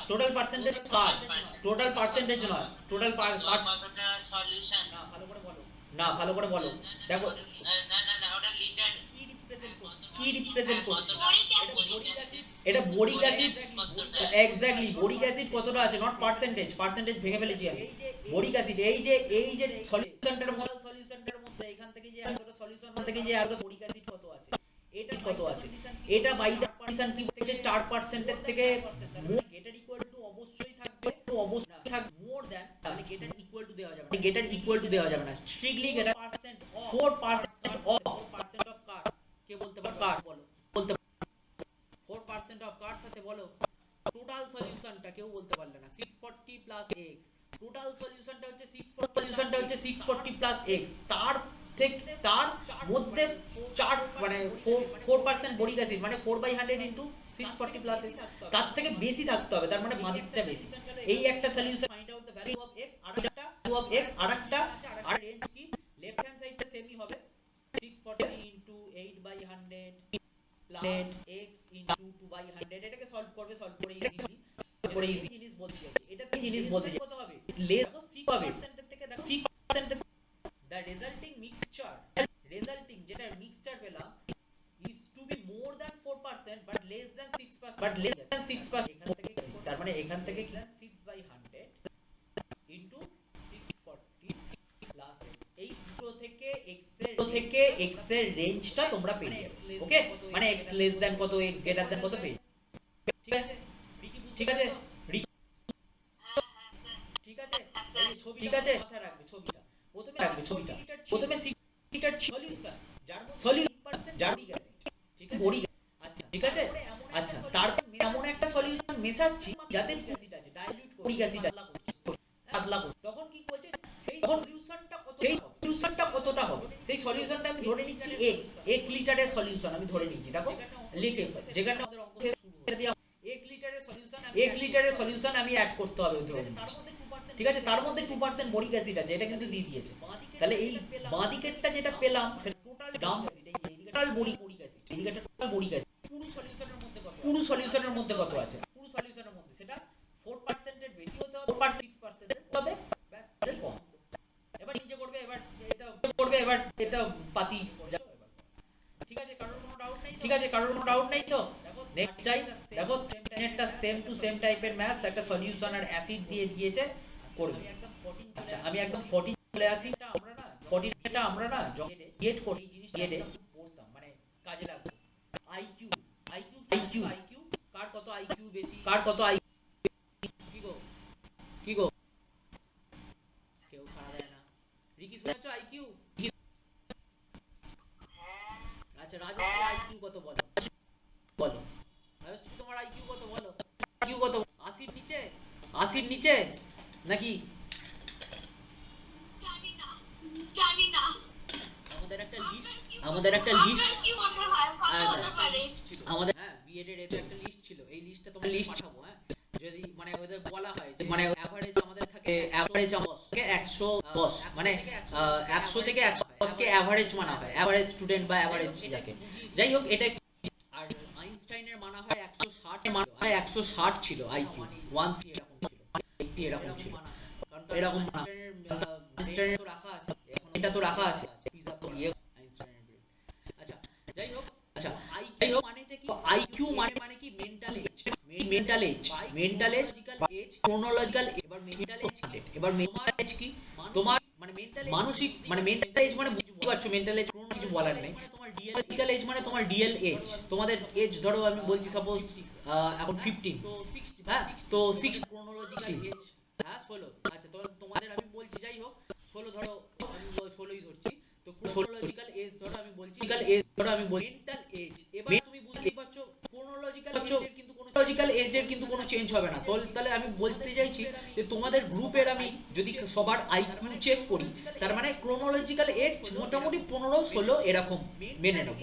টোটাল পার্সেন্টেজ কার? টোটাল পার্সেন্টেজ নয়, টোটাল সলিউশন না ভালো করে বলো। দেখো না ওটা লিটার কি রিপ্রেজেন্ট করছে? বোরিক অ্যাসিড এটা boric acid, exactly boric acid কতটা আছে, নট পার্সেন্টেজ ভেঙে ফেলেছি আমি। বোরিক অ্যাসিড এই যে সলিউশনটার মধ্যে এখান থেকে যে এতটা সলিউশন থেকে যে এতটা বোরিক অ্যাসিড কত আছে, এটা কত আছে? এটা বাই দ্য কন্ডিশন কি বলছে? 4% এর থেকে গেটার ইকুয়াল টু অবশ্যই থাকবে, মোর দ্যান, মানে গেটার ইকুয়াল টু দেওয়া যাবে না, গেটার ইকুয়াল টু দেওয়া যাবে না, স্ট্রিক্টলি গেটার 4% অফ কার। কে বলতে পারো কার? বলো বলতে 4% অফ কার সাথে বলো টোটাল সলিউশনটা কেউ বলতে পারলে না। 640 প্লাস x টোটাল সলিউশনটা হচ্ছে 640 প্লাস x, তার ঠিক তার মধ্যে 4% বোরিক অ্যাসিড মানে 4/100 ইনটু 640 প্লাস তার থেকে বেশি থাকতে হবে, তার মানে বাদিকটা বেশি। এই একটা solution find out the value of x, আরেকটা ভ্যালু অফ x, আরেকটা আর রেঞ্জ কি লেফট হ্যান্ড সাইডটা সেমই হবে 640 ইনটু 8/100 প্লাস x ইনটু 2/100। এটাকে সলভ করে ইজি জিনিস বলতে চাইছি, এটা কি জিনিস বলতে চাই কত হবে লেস 6% এর থেকে দেখো 6% the resulting mixture যেটা মিক্সচার পেলাম is to be more than 4% but less than 6%, এখান থেকে তার মানে এখান থেকে কি 6/100 into 640 plus x, এই দুটো থেকে x এর রেঞ্জটা তোমরা পেয়ে যাবে। ওকে, মানে x less than কত, x greater than কত পেয়ে, ঠিক আছে এই ছবি, ঠিক আছে মাথায় রাখবে ছবিটা, প্রথমে সিটার সলিউশন যার ঠিক আছে বড়ি, আচ্ছা ঠিক আছে, আচ্ছা তার এমন একটা সলিউশন মেশাচ্ছি যাতে অ্যাসিড আছে ডাইলিউট করে অ্যাসিড পাতলা করে, তখন কি বলছে সেই সলিউশনটা কতটা হবে, সেই সলিউশনটা আমি ধরে নিচ্ছি x লিটারের সলিউশন আমি ধরে নিচ্ছি। দেখো লিখে যেখানে আমাদের অঙ্ক শেষ করে দেওয়া 1 লিটারের সলিউশন আমি অ্যাড করতে হবে ধরে নিচ্ছি, ঠিক আছে, তার মধ্যে 2% বোরিক অ্যাসিড আছে, এটা কিন্তু দিয়ে দিয়েছে। তাহলে এই বাঁ দিকেরটা যেটা পেলাম সেটা টোটাল গ্রাম অ্যাসিড, এই টোটাল বোরিক অ্যাসিড, এই দিকেরটা টোটাল বোরিক অ্যাসিড পুরো সলিউশনের মধ্যে কত আছে, পুরো সলিউশনের মধ্যে সেটা 4% এর বেশি হতে হবে, 6% তবে ব্যাস এর কম। এবার নিচে করবে, এবার এটা পাতি যাবে, ঠিক আছে, কারোর কোনো ডাউট নাই তো। নেক্সট চাই, দেখো একটা সেম টু সেম টাইপের ম্যাথস, একটা সলিউশন আর অ্যাসিড দিয়ে দিয়েছে করবে। আচ্ছা আমি একদম 40 চলে আসি, এটা আমরা না গেট করি জিনিস গেটে পড়তাম, মানে কাজে লাগতো। আইকিউ কার কত আইকিউ বেশি, কার কত আইকিউ, কি গো কেউ সাড়া দেয় না। রিকি শুনেছো আইকিউ? আচ্ছা রাজশ্রী আইকিউ কত বলো, রাজশ্রী তোমার আইকিউ কত বলো, আইকিউ কত 80 নিচে নাকি? জানি না আমাদের একটা লিস্ট কি মনে হয় কত হতে পারে? আমাদের হ্যাঁ বিএড এর একটা লিস্ট ছিল, এই লিস্টটা তোমাদের পাঠাবো। হ্যাঁ যদি মানে ওদের বলা হয় যে মানে এভারেজ আমাদের থাকে এভারেজ 110, মানে 100 থেকে 110 কে এভারেজ মানা হয়, এভারেজ স্টুডেন্ট বা এভারেজ যাকে, যাই হোক এটা। আর আইনস্টাইনের মানা হয় 160, মানা হয় 160 ছিল আইকিউ, 1 এরকম ছিল, 80 এরকম ছিল, কারণ তো এরকম আইনস্টাইনের তো রাখা আছে, এখন এটা তো রাখা আছে পিজা তো ইয়ে আইনস্টাইনের বিরুদ্ধে। আচ্ছা যাই হোক, আইকিউ মানেটা কি, আইকিউ মানে কি মেন্টাল এজ, ক্রোনোলজিক্যাল, এবার মেন্টাল এজ কি তোমার মানে মানসিক, মানে মেন্টাল এজ মানে বুঝতে পারছো, মেন্টাল এজ কোনো কিছু বলার নেই। তোমার রিয়েল এজ মানে তোমার রিয়েল এজ, তোমাদের এজ ধরো আমি বলছি সাপোজ এখন 15, হ্যাঁ তো 6 ক্রোনোলজিক্যাল এজ, হ্যাঁ 16, আচ্ছা তো তোমাদের আমি বলছি যাই হোক 16 ধরো, আমি 16ই ধরছি, তো ক্রোনোলজিক্যাল এজ ধরো আমি বলছি, মেন্টাল এজ। এবার তুমি বুঝতেই পারছো ক্রোনোলজিক্যাল এজের কিন্তু কোনো চেঞ্জ হবে না। তাহলে আমি বলতে চাইছি যে তোমাদের গ্রুপের আমি যদি সবার আইকিউ চেক করি, তার মানে ক্রোনোলজিক্যাল এজ মোটামুটি 15-16 এরকম মেনে নেব।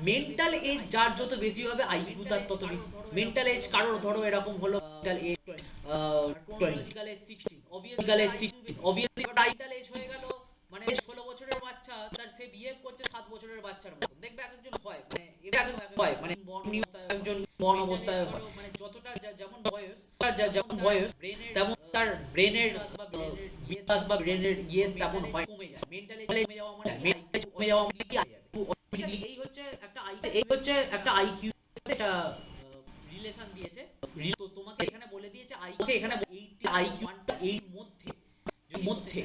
মেন্টাল এজ যার যত বেশি হবে আইকিউ তার তত বেশি। মেন্টাল এজ কারোর ধরো এরকম হলো mental age 16, obviously mental age হয়ে গেল মানে 16 বছরের বাচ্চা, তার সে বিহেভ করছে 7 বছরের বাচ্চার মতো, দেখবে একজন হয় মানে এটা হয় মানে একজন বর্ণ অবস্থায় হয়, মানে যতটা যেমন বয়স তেমন তার ব্রেনের বিকাশ বা ব্রেনের ইয়ে তেমন হয়, কমে যায়। মেন্টাল এজ কমে যাওয়া মানে কি এই হচ্ছে একটা আইকিউ, এটা রিলেশন দিয়েছে, তো তোমাকে এখানে বলে দিয়েছে আইকিউ, এখানে 80 এর মধ্যে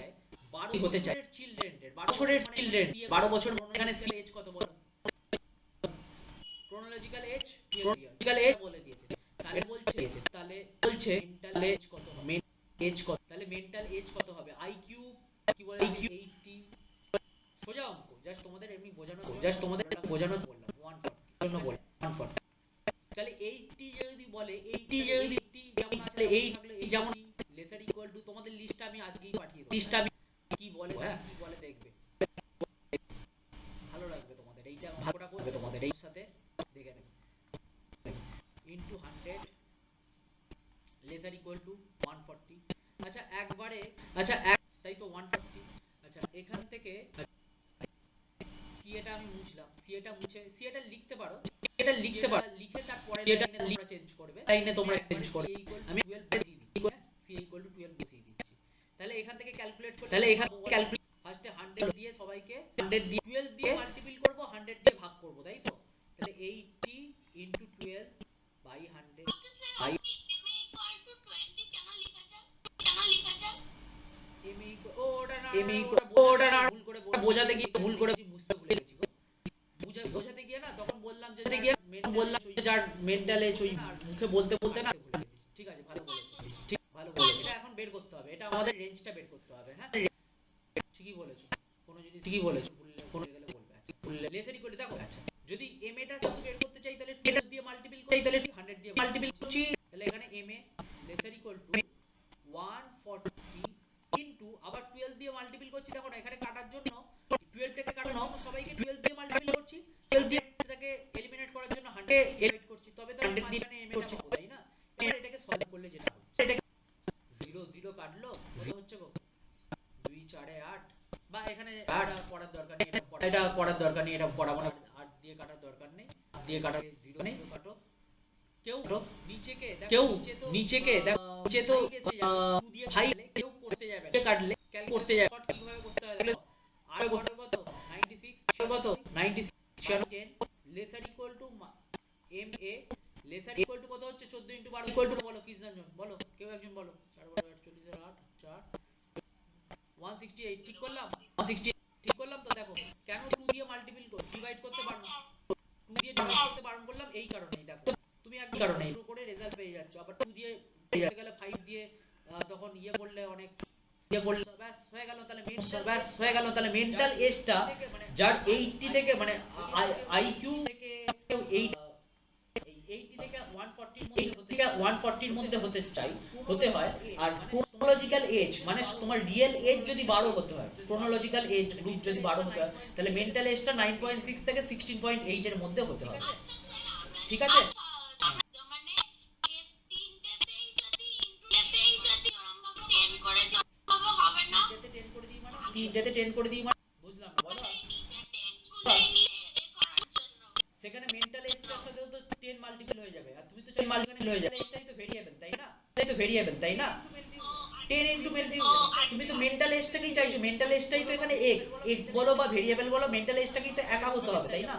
12 হতে চায় চিলড্রেন, 12 বছর এখানে এজ কত বলো, ক্রোনোলজিক্যাল এজ বলে দিয়েছে, তাহলে বলছে মেন্টাল এজ কত হবে, তাহলে মেন্টাল এজ কত হবে, আইকিউ কি বলে আইকিউ 80, সোজা অঙ্ক, জাস্ট তোমাদের এমনি বোঝানো, বললাম 140 জন্য বল 140, তাহলে 80 যদি বলে 80 যেমন আছে 8 যেমন লেসার ইকুয়াল টু, তোমাদের লিস্টটা আমি আজকেই পাঠিয়ে দেব, লিস্টটা আমি কি বলে দেখবে হবে তোমাদের এই সাথে দেখে নেবে ইনটু 100 লেসার ইকুয়াল টু 140 আচ্ছা একবারে আচ্ছা তাই তো 140 আচ্ছা এখান থেকে সিএটা আমি মুছলাম সিএটা মুছে সিএটা লিখতে পারো এটা লিখতে পারো লিখে তারপরে এটা তোমরা চেঞ্জ করবে লাইনে তোমরা চেঞ্জ করবে আমি 12 বসিয়ে দিচ্ছি সি ইকুয়াল টু 12 বসিয়ে দিচ্ছি তাহলে এখান থেকে ক্যালকুলেট করে তাহলে এখান থেকে ক্যালকুলেট ফার্স্টে 100 দিয়ে সবাইকে 100 দিয়ে 12 দিয়ে মাল্টিপ্লাই করব 100 দিয়ে ভাগ করব তাই তো তাহলে 80 into 12 by 100 by m equal to 20 কেন লেখা যায় কেন লেখা যায় m ওটা না ভুল করে বোঝাতে গিয়ে ভুল করে বুঝতে ভুলে গেছি গো বোঝাতে গিয়ে না তখন বললাম যে বললাম যার মেন্টাল এজ ওই মুখে বলতে বলতে না ভুলে গেছি ঠিক আছে ভালো বলেছো ঠিক ভালো বলেছো এটা এখন বের করতে হবে এটা আমাদের রেঞ্জটা বের করতে হবে হ্যাঁ ঠিকই বলেছো কোনো যদি ঠিকই বলেছো ভুললে কোনো গেলে বলবে আচ্ছা ভুললে লেসারি করে দেখো আচ্ছা যদি m এটা শুধু বের করতে চাই তাহলে এটা দিয়ে মাল্টিপ্লাই করি তাহলে 100 দিয়ে মাল্টিপ্লাই করছি তাহলে এখানে m এ লেসার ইকুয়াল টু 140 ইনটু আবার 12 দিয়ে মাল্টিপ্লাই করছি দেখো না এখানে কাটার জন্য 12 টাকে কাটানো সবাইকে 12 দিয়ে মাল্টিপ্লাই করছি 12 দিয়ে এটাকে এলিমিনেট করার জন্য 100 এলিমিনেট করছি তবে তো 100 দিয়ে এখানে m করছি তাই না এবার এটাকে সলভ করলে যেটা হচ্ছে এটা 0 0 কাটলো কত হচ্ছে গো 2 4 এ 8 বা এখানে 8 করার দরকার নেই এটা করার দরকার নেই এটা পড়াবো না 8 দিয়ে কাটার দরকার নেই দিয়ে কাটার 0 নেই কাটো কেউ নিচে কে দেখো নিচে তো 2 দিয়ে ভাই কেউ করতে যাবে কাটলে ক্যালকুলেট করতে যাবে শর্ট কিভাবে করতে হয় দেখো আর কত 96 কত 96 10 lesser equal to m a lesser equal to কত হচ্ছে 14 ইনটু 12 ইকুয়াল টু বলো কৃষ্ণজন বলো কেউ একজন বলো 4 12 48 এর 8 4 168 ঠিক করলাম 168 ঠিক করলাম তো দেখো কেন 2 দিয়ে মাল্টিপ্লাই ডিভাইড করতে পারবো 2 দিয়ে ডিভাইড করতে বারণ করলাম এই কারণেই দেখো তুমি এক কারণে পুরো করে রেজাল্ট পেয়ে যাচ্ছ আবার 2 দিয়ে পেয়ে গেলে 5 দিয়ে তখন ইয়ে করলে অনেক ইয়ে করলে ব্যাস হয়ে গেল তাহলে মেন্টাল এজটা যার 80 থেকে মানে আইকিউ থেকে 80 থেকে 140 এর মধ্যে হতে হয় আর ক্রোনোলজিক্যাল এজ মানে তোমার রিয়েল এজ যদি 12 হতে হয় ক্রোনোলজিক্যাল এজ গ্রুপ যদি 12 হতে হয় তাহলে মেন্টাল এজটা 9.6 থেকে 16.8 এর মধ্যে হতে হবে ঠিক আছে মানে এই তিনটেতেই যদি ইনটুতেই যদি ওরকম ভাবে 10 করে দিই তবে হবে না তিনটেতে 10 করে দিই মানে বুঝলাম না বলো নিচে 10 গুলোই নিয়ে করার জন্য সেখানে মেন্টাল এজটার সাথে তো 10 মাল্টিপল হয়ে যাবে আর তুমি তো 10 মাল্টিপল হয়ে যাবে এজটাই তো ভেরিয়েবল তাই না 10 ইনটু তুমি তো মেন্টাল এজটাকেই চাইছো মেন্টাল এজটাই তো এখানে x বলো বা ভেরিয়েবল বলো মেন্টাল এজটাকেই তো একা হতে হবে তাই না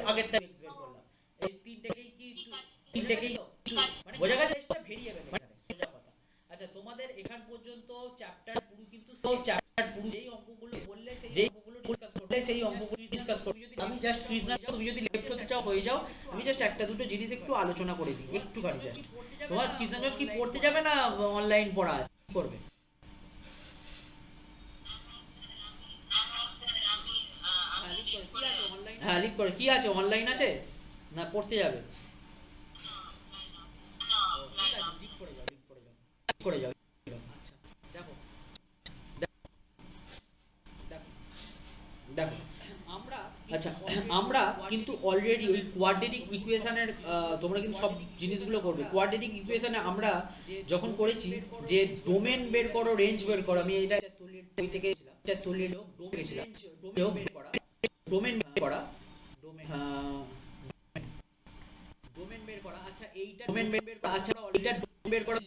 আগেরটা x বের করলাম এই তিনটেকেই মানে বোঝা গেছে এজটা ভেরিয়েবল এখানে সোজা কথা আচ্ছা তোমাদের এখান পর্যন্ত চ্যাপ্টার পুরো কিন্তু সব চ্যাপ্টার পুরো যেই অঙ্কগুলো বললে সেই অঙ্কগুলো ডিসকাস করব আমি জাস্ট কৃষ্ণা তুমি যদি লেফট হতে চাও হয়ে যাও আমি জাস্ট একটা দুটো জিনিস একটু আলোচনা করে দিই একটুখানি জাস্ট তোমার কৃষ্ণাজন কি পড়তে যাবে না অনলাইন পড়া করবে হ্যাঁ লিখ করে কি আছে অনলাইন আছে না পড়তে যাবে করে যাও আচ্ছা দেখো আমরা কিন্তু অলরেডি ওই কোয়াড্রেটিক ইকুয়েশনের তোমরা কিন্তু সব জিনিসগুলো করবে কোয়াড্রেটিক ইকুয়েশনে আমরা যখন করেছি যে ডোমেন বের করো রেঞ্জ বের করো আমি এটা বই থেকে ডোমেন বের করা আচ্ছা এইটা ডোমেন বের করা আচ্ছা এটা ডোমেন বের করা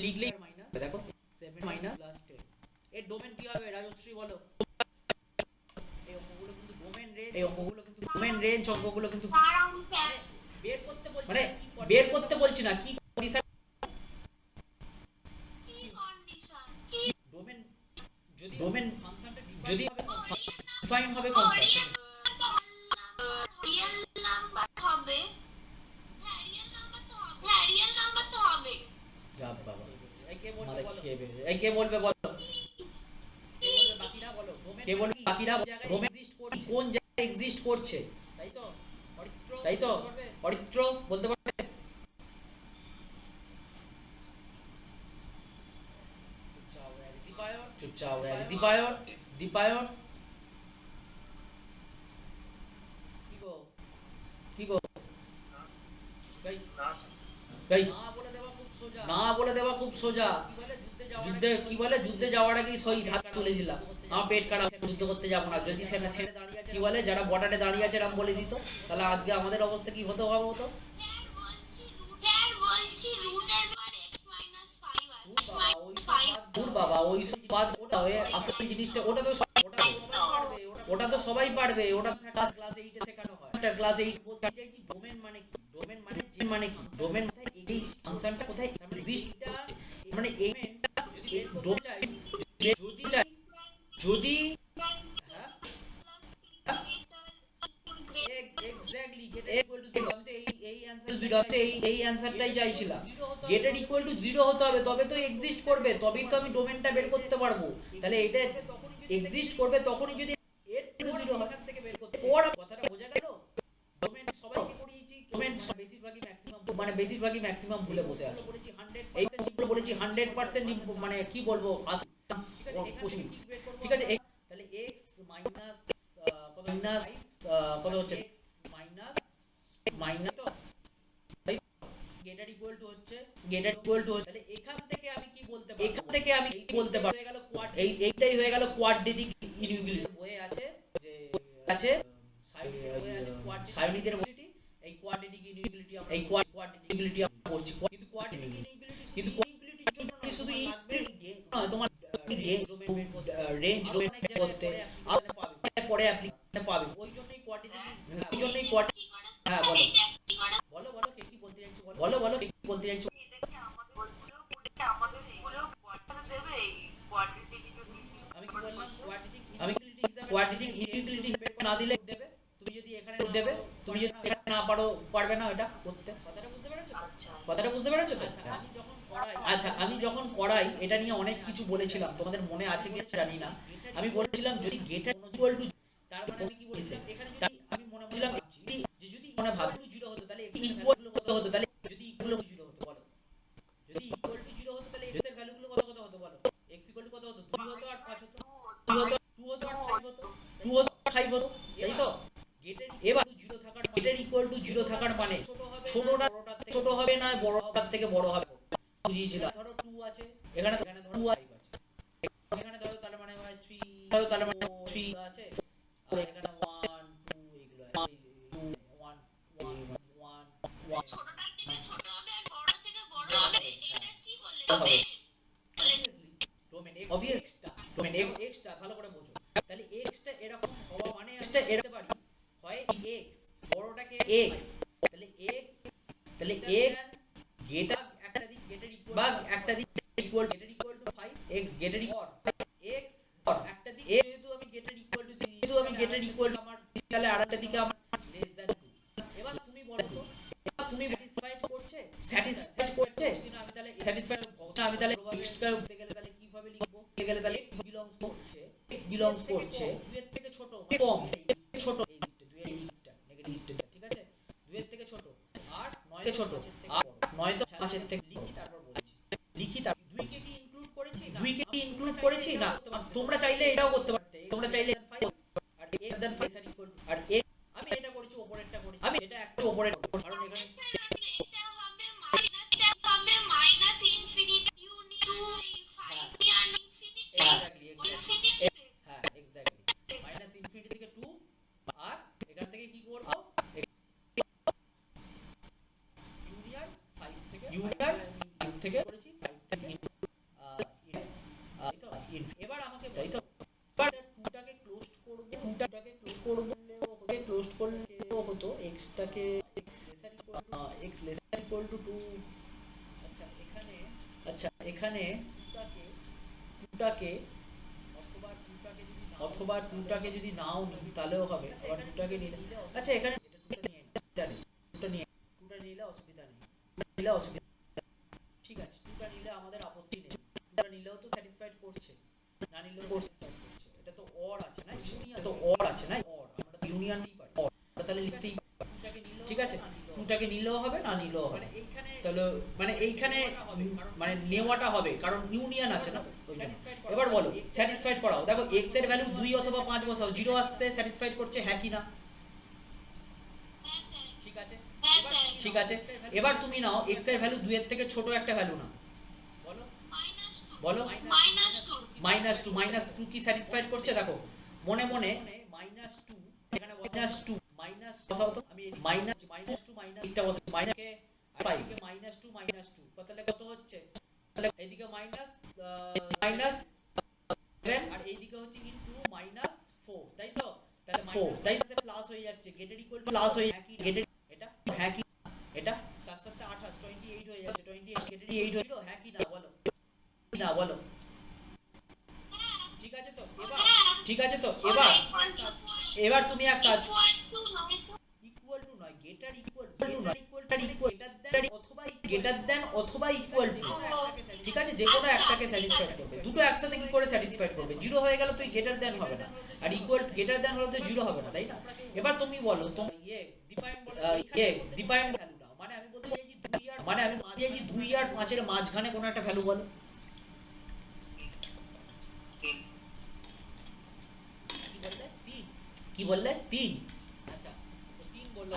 লিখলেই মাইনাস দেখো 7 মাইনাস প্লাস 10 এর ডোমেন কি হবে রাজশ্রী বলো এই অঙ্কগুলো কিন্তু ডোমেন রেঞ্জ অঙ্কগুলো কিন্তু বের করতে বলছি না কি কন্ডিশন ডোমেন ফাংশনটা যদি ডিফাইন হবে কোনটা রিয়েল নাম্বার হবে রিয়েল নাম্বার তো হবে যা বাবা এই কে বলবে বলো বাকিরা বলো ডোমেন এক্সিস্ট করছে কোন জায়গায় এক্সিস্ট করছে তাই তো অরিত্র বলতে পারবে চুপচাপ দীপায়ন কি গো ভাই ভাই না বলে দেওয়া খুব সোজা যুদ্ধে কি বলে যুদ্ধে যাওয়ার আগেই শহীদ হাত তুলে দিলাম আমার পেট খারাপ যুদ্ধ করতে যাবো না যদি সেনা সেনা দাঁড়িয়ে আছে কি বলে যারা বর্ডারে দাঁড়িয়ে আছে এরকম বলে দিত তাহলে আজকে আমাদের অবস্থা কি হতে হবে হতো স্যার বলছি রুটের পর x minus 5 আছে দূর বাবা ওই সব বাদ ওটা হয়ে আসল জিনিসটা ওটা তো ওটা তো সবাই পারবে ওটা ক্লাস 8 এ শেখানো হয় একটা ক্লাস 8 বলতে চাইছি ডোমেন মানে কি ডোমেন মানে কি ডোমেন মানে এই ফাংশনটা কোথায় এক্সিস্টটা মানে এলিমেন্টটা যদি ডোমেন চাই যদি চাই যদি এক্স্যাক্টলি এই অ্যানসারটাই চাইছিলাম গেটের ইকুয়াল টু 0 হতে হবে তবে তো এক্সিস্ট করবে তবেই তো আমি ডোমেনটা বের করতে পারবো তাহলে এটা এক্সিস্ট করবে তখনই যদি এর 0 হয় থেকে বের করতে পড়া কথাটা বোঝা গেল ডোমেন সবাইকে করিয়েছি ডোমেন বেশিরভাগই ম্যাক্সিমাম ভুলে বসে আছে বলেছি 100 এই বলেছি 100% মানে কি বলবো ঠিক আছে তাহলে x মাইনাস কত হচ্ছে x মাইনাস গেটার ইকুয়াল টু হচ্ছে তাহলে এখান থেকে আমি কি বলতে পারবো হয়ে গেল এইটাই হয়ে গেল কোয়াড্রেটিক ইনইকুয়ালিটি বইয়ে আছে যে আছে সাইনিদের ইকুয়ালিটি এই কোয়াড্রেটিক ইনইকুয়ালিটি আমরা পড়ছি কিন্তু ইনইকুয়ালিটির জন্য শুধু নয় তোমার রেঞ্জ ডোমেন করতে পরে অ্যাপ্লিকেশন পাবে ওই জন্যই কোয়াড্রেটিক হ্যাঁ বলো কি বলতে চাইছো বলো কি বলতে চাইছো আমাদের স্কুলেও কোয়াড্রেটিক দেবে এই কোয়াড্রেটিক আমি কি বললাম কোয়াড্রেটিক ইনইকুয়ালিটি না দিলে দেবে তুমি যদি এখানে না পারবে না এটা করতে কথাটা বুঝতে পেরেছো তো আচ্ছা আমি যখন করাই এটা নিয়ে অনেক কিছু বলেছিলাম তোমাদের মনে আছে কি জানি না আমি বলেছিলাম যদি গেটার ইকুয়াল টু তার মানে আমি কি বলেছিলাম এখানে যদি আমি মনে বলছিলাম যে যদি মনে ভাবলো 0 হতো তাহলে ইকুয়াল কত হতো তাহলে যদি ইকুয়াল 0 হতো বলো যদি ইকুয়াল টু 0 হতো তাহলে x এর ভ্যালুগুলো কত হতো বলো x ইকুয়াল টু কত হতো 2 হতো আর 5 হতো 2 হতো আর 5 হতো 2 হতো আর 5 হতো তাই তো গেটের এবার 0 থাকার গেটের ইকুয়াল টু 0 থাকার মানে ছোটটা ছোট হবে না বড়টার থেকে বড় হবে বুঝিয়েছিলাম ধরো 2 আছে এখানে ধরো 2 আছে এখানে ধরো তাহলে মানে 3 ধরো তাহলে মানে 3 আছে আর এখানে 1 2 এগুলো আছে 2 1 ছোটটার থেকে ছোট হবে আর বড়টার থেকে বড় হবে এটা কি বললে ডোমেন ডোমেন x টা ভালো করে বোঝো তাহলে x টা এরকম হওয়া মানে x টা এরতে পারি হয় x বড়টাকে x তাহলে x গেটার একটা দিক গেটের ইকুয়াল বা একটা দিক ইকুয়াল গেটের ইকুয়াল টু 5 x গেটের ইকুয়াল x আর একটা দিক যেহেতু আমি গেটের ইকুয়াল টু আমার তাহলে আরেকটা দিকে আমার লেস দ্যান 2 এবার তুমি বলো তো তুমি স্যাটিসফাইড করছে না আমি তাহলে স্যাটিসফাইড না আমি তাহলে x টা উঠতে গেলে তাহলে কিভাবে লিখবো গেলে তাহলে x বিলংস করছে 2 এর থেকে ছোট কম ছোট এই দিকটা 2 এর দিকটা নেগেটিভ ঠিক আছে 2 এর থেকে ছোট আর 9 এর ছোট আর 9 তো 5 এর থেকে লিখি তারপর 2 কে কি ইনক্লুড করেছি না তোমরা চাইলে এটাও করতে পারতে তোমরা চাইলে 5 আর x দেন 5 আর ইকুয়াল আর x আমি এটা করেছি উপরেরটা করেছি আমি এটা একটা উপরের কারণ এখানে এটা হবে minus infinity you knew 5 year infinity হ্যাঁ এক্স্যাক্টলি মাইনাস ইনফিনিটি থেকে 2 আর এখান থেকে কি করব ইউনিয়ন 5 থেকে করেছি 5 থেকে এবার আমাকে তাই তো এবার 2টাকে ক্লোজ করব ক্লোজ করলেও হতো x টাকে x লেসার ইকুয়াল টু 2 আচ্ছা এখানে 2টাকে অথবা 2টাকে যদি নাও নিই তাহলেও হবে আবার 2টাকে নিলে আচ্ছা এখানে 2টা নিলে অসুবিধা নেই ঠিক আছে 2টা নিলে আমাদের আপত্তি নেই 2টা নিলেও তো স্যাটিসফাইড করছে না নিলেও স্যাটিসফাইড করছে এটা তো অর আছে না আমরা তো ইউনিয়ন নিই পারি তাহলে লিখতেই ঠিক আছে 2টাকে নিলেও হবে না নিলেও হবে তাহলে মানে এইখানে মানে নেওয়াটা হবে কারণ ইউনিয়ন আছে না ওই জন্য এবার বলো স্যাটিসফাইড করাও দেখো x এর ভ্যালু 2 অথবা 5 বসাও 0 আসছে স্যাটিসফাইড করছে হ্যাঁ কি না ঠিক ঠিক আছে হ্যাঁ স্যার ঠিক আছে এবার তুমি নাও x এর ভ্যালু 2 এর থেকে ছোট একটা ভ্যালু নাও বলো -2 বলো -2 -2 কি স্যাটিসফাইড করছে দেখো মনে মনে -2 এখানে -2 মাইনাস বসাও তো আমি -2 এটা বসাই মাইনাস কে 5 কে -2 তাহলে কত হচ্ছে তাহলে এইদিকে মাইনাস 7 আর এইদিকে হচ্ছে ইনটু -4 তাই তো তাহলে 4 তাই তো প্লাস হয়ে যাচ্ছে গেটের ইকুয়াল টু প্লাস হয়ে একই গেটের এটা হ্যাঁ কি এটা 4 7 28 28 হয়ে যাচ্ছে 28 গেটের 8 হলো হ্যাঁ কি না বলো ঠিক আছে তো এবার ঠিক আছে তো এবার তুমি এক কাজ ইকুয়াল টু নয় গেটার ইকুয়াল গেটার দেন অথবা ইকুয়াল টু ঠিক আছে যে কোনো একটাকে স্যাটিসফাইড করবে দুটো একসাথে কি করে স্যাটিসফাইড করবে জিরো হয়ে গেল তো গেটার দেন হবে না আর ইকুয়াল গেটার দেন হলে তো জিরো হবে না তাই না এবার তুমি বলো তুমি ডিফাইন ভ্যালু দাও মানে আমি বলতে চাইছি 2 আর মানে আমি বলতে চাইছি 2 আর 5 এর মাঝখানে কোনো একটা ভ্যালু বলো কি বললে 3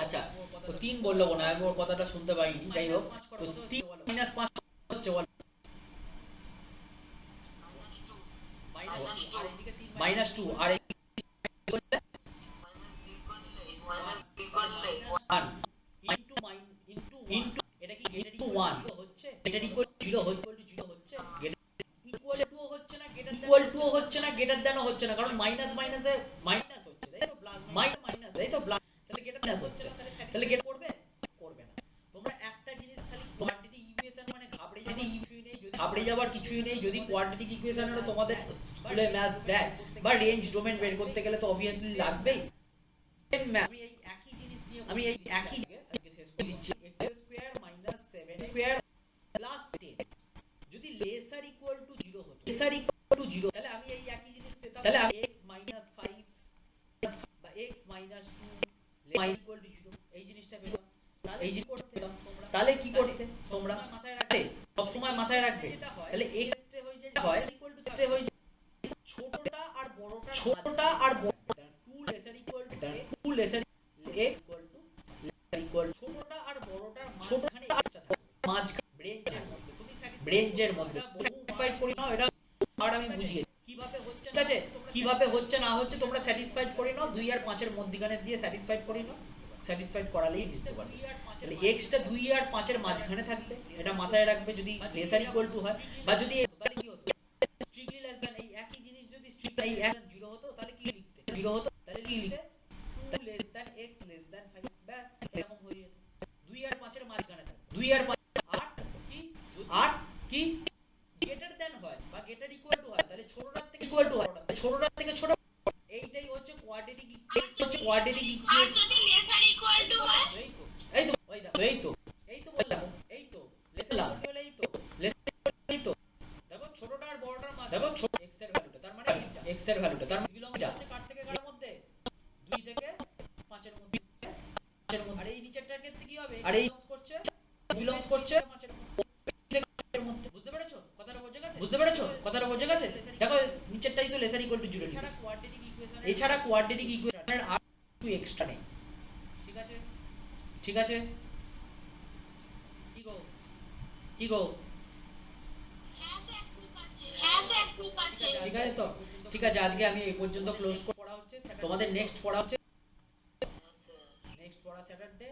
আচ্ছা ও 3 বললো না আমি ওর কথাটা শুনতে পাইনি যাই হোক তো 3 -5 হচ্ছে বল -2 আর এদিকে 3 ইনটু এটা কি গেটের ইকুয়াল 1 হচ্ছে গেটের ইকুয়াল 0 হচ্ছে ইকুয়াল টু হচ্ছে না গেটার দেন হচ্ছে না কারণ মাইনাস মাইনাসে মাইনাস হচ্ছে তাই তো প্লাস মাইনাস তাই তো প্লাস তাহলে গেটার দেন হচ্ছে না তাহলে গেট করবে না তোমরা একটা জিনিস খালি কোয়াড্রেটিক ইকুয়েশন মানে ঘাবড়ে যাবার কিছুই নেই যদি কোয়াড্রেটিক ইকুয়েশন হলো তোমাদের স্কুলে ম্যাথ দেয় বা রেঞ্জ ডোমেন বের করতে গেলে তো অবভিয়াসলি লাগবেই আমি এই একই শেষ করে দিচ্ছি x square minus 7 square plus 10 যদি লেসার ইকুয়াল টু 0 হতো তাহলে আমি এই একই জিনিস পেতাম তাহলে আমি x 5 বা x 2 ইকুয়াল টু 0 এই জিনিসটা পেতাম এই জিনিস করতে তাহলে কি করতে তোমরা মাথায় রাখতে সব সময় মাথায় রাখবে তাহলে এই ক্ষেত্রে হয়ে যায় ইকুয়াল টু ক্ষেত্রে হয়ে যায় ছোটটা আর বড়টা 2 lesser equal to lesser x equal ছোটটা আর বড়টার মাঝখানে এক্সট্রা থাকে মাঝখানে ব্রেঞ্জের মধ্যে স্যাটিসফাইড করি নাও এটা আর আমি বুঝিয়ে কিভাবে হচ্ছে ঠিক আছে কিভাবে হচ্ছে না হচ্ছে তোমরা স্যাটিসফাইড করে নাও 2 আর 5 এর মধ্যখানে দিয়ে স্যাটিসফাইড করে নাও স্যাটিসফাইড করালেই বুঝতে পারবে তাহলে x টা 2 আর 5 এর মাঝখানে থাকবে এটা মাথায় রাখবে যদি লেসার ইকুয়াল টু হয় বা যদি তাহলে কি হতো স্ট্রিক্টলি লেস দ্যান এই একই জিনিস যদি স্ট্রিক্টলি এই 0 হতো তাহলে কি লিখতে 0 হতো তাহলে কি লিখতে 2 less than x less than 5 ব্যাস এরকম হয়ে যেত 2 আর 5 এর মাঝখানে থাকে 2 আর 5 8 কি গ্রেটার দ্যান হয় বা গ্রেটার ইকুয়াল টু হয় তাহলে ছোটটার থেকে ইকুয়াল টু হয় ছোটটার থেকে ছোট এইটাই হচ্ছে কোয়াড্রেটিক ইকুয়েশন আর যদি লেসার ইকুয়াল টু হয় এই তো বললাম লেসার হলে এই তো দেখো ছোটটা আর বড়টার মাঝে দেখো ছোট x এর ভ্যালুটা তার মানে x এর ভ্যালুটা তার বিলং যাচ্ছে কার থেকে কার মধ্যে 2 থেকে 5 এর মধ্যে আর এই নিচেরটার ক্ষেত্রে কি হবে আর এই বিলংস করছে 5 এর মধ্যে বুঝতে পেরেছো কথাটা বোঝা গেছে দেখো নিচেরটাই তো লেসার ইকুয়াল টু 0 এছাড়া কোয়াড্রেটিক ইকুয়েশনের আর কিছু এক্সট্রা নেই ঠিক আছে কি গো হ্যাঁ স্যার ঠিক আছে ঠিক আছে তো ঠিক আছে আজকে আমি এই পর্যন্ত ক্লোজ পড়া হচ্ছে তোমাদের নেক্সট পড়া হচ্ছে নেক্সট পড়া স্যাটারডে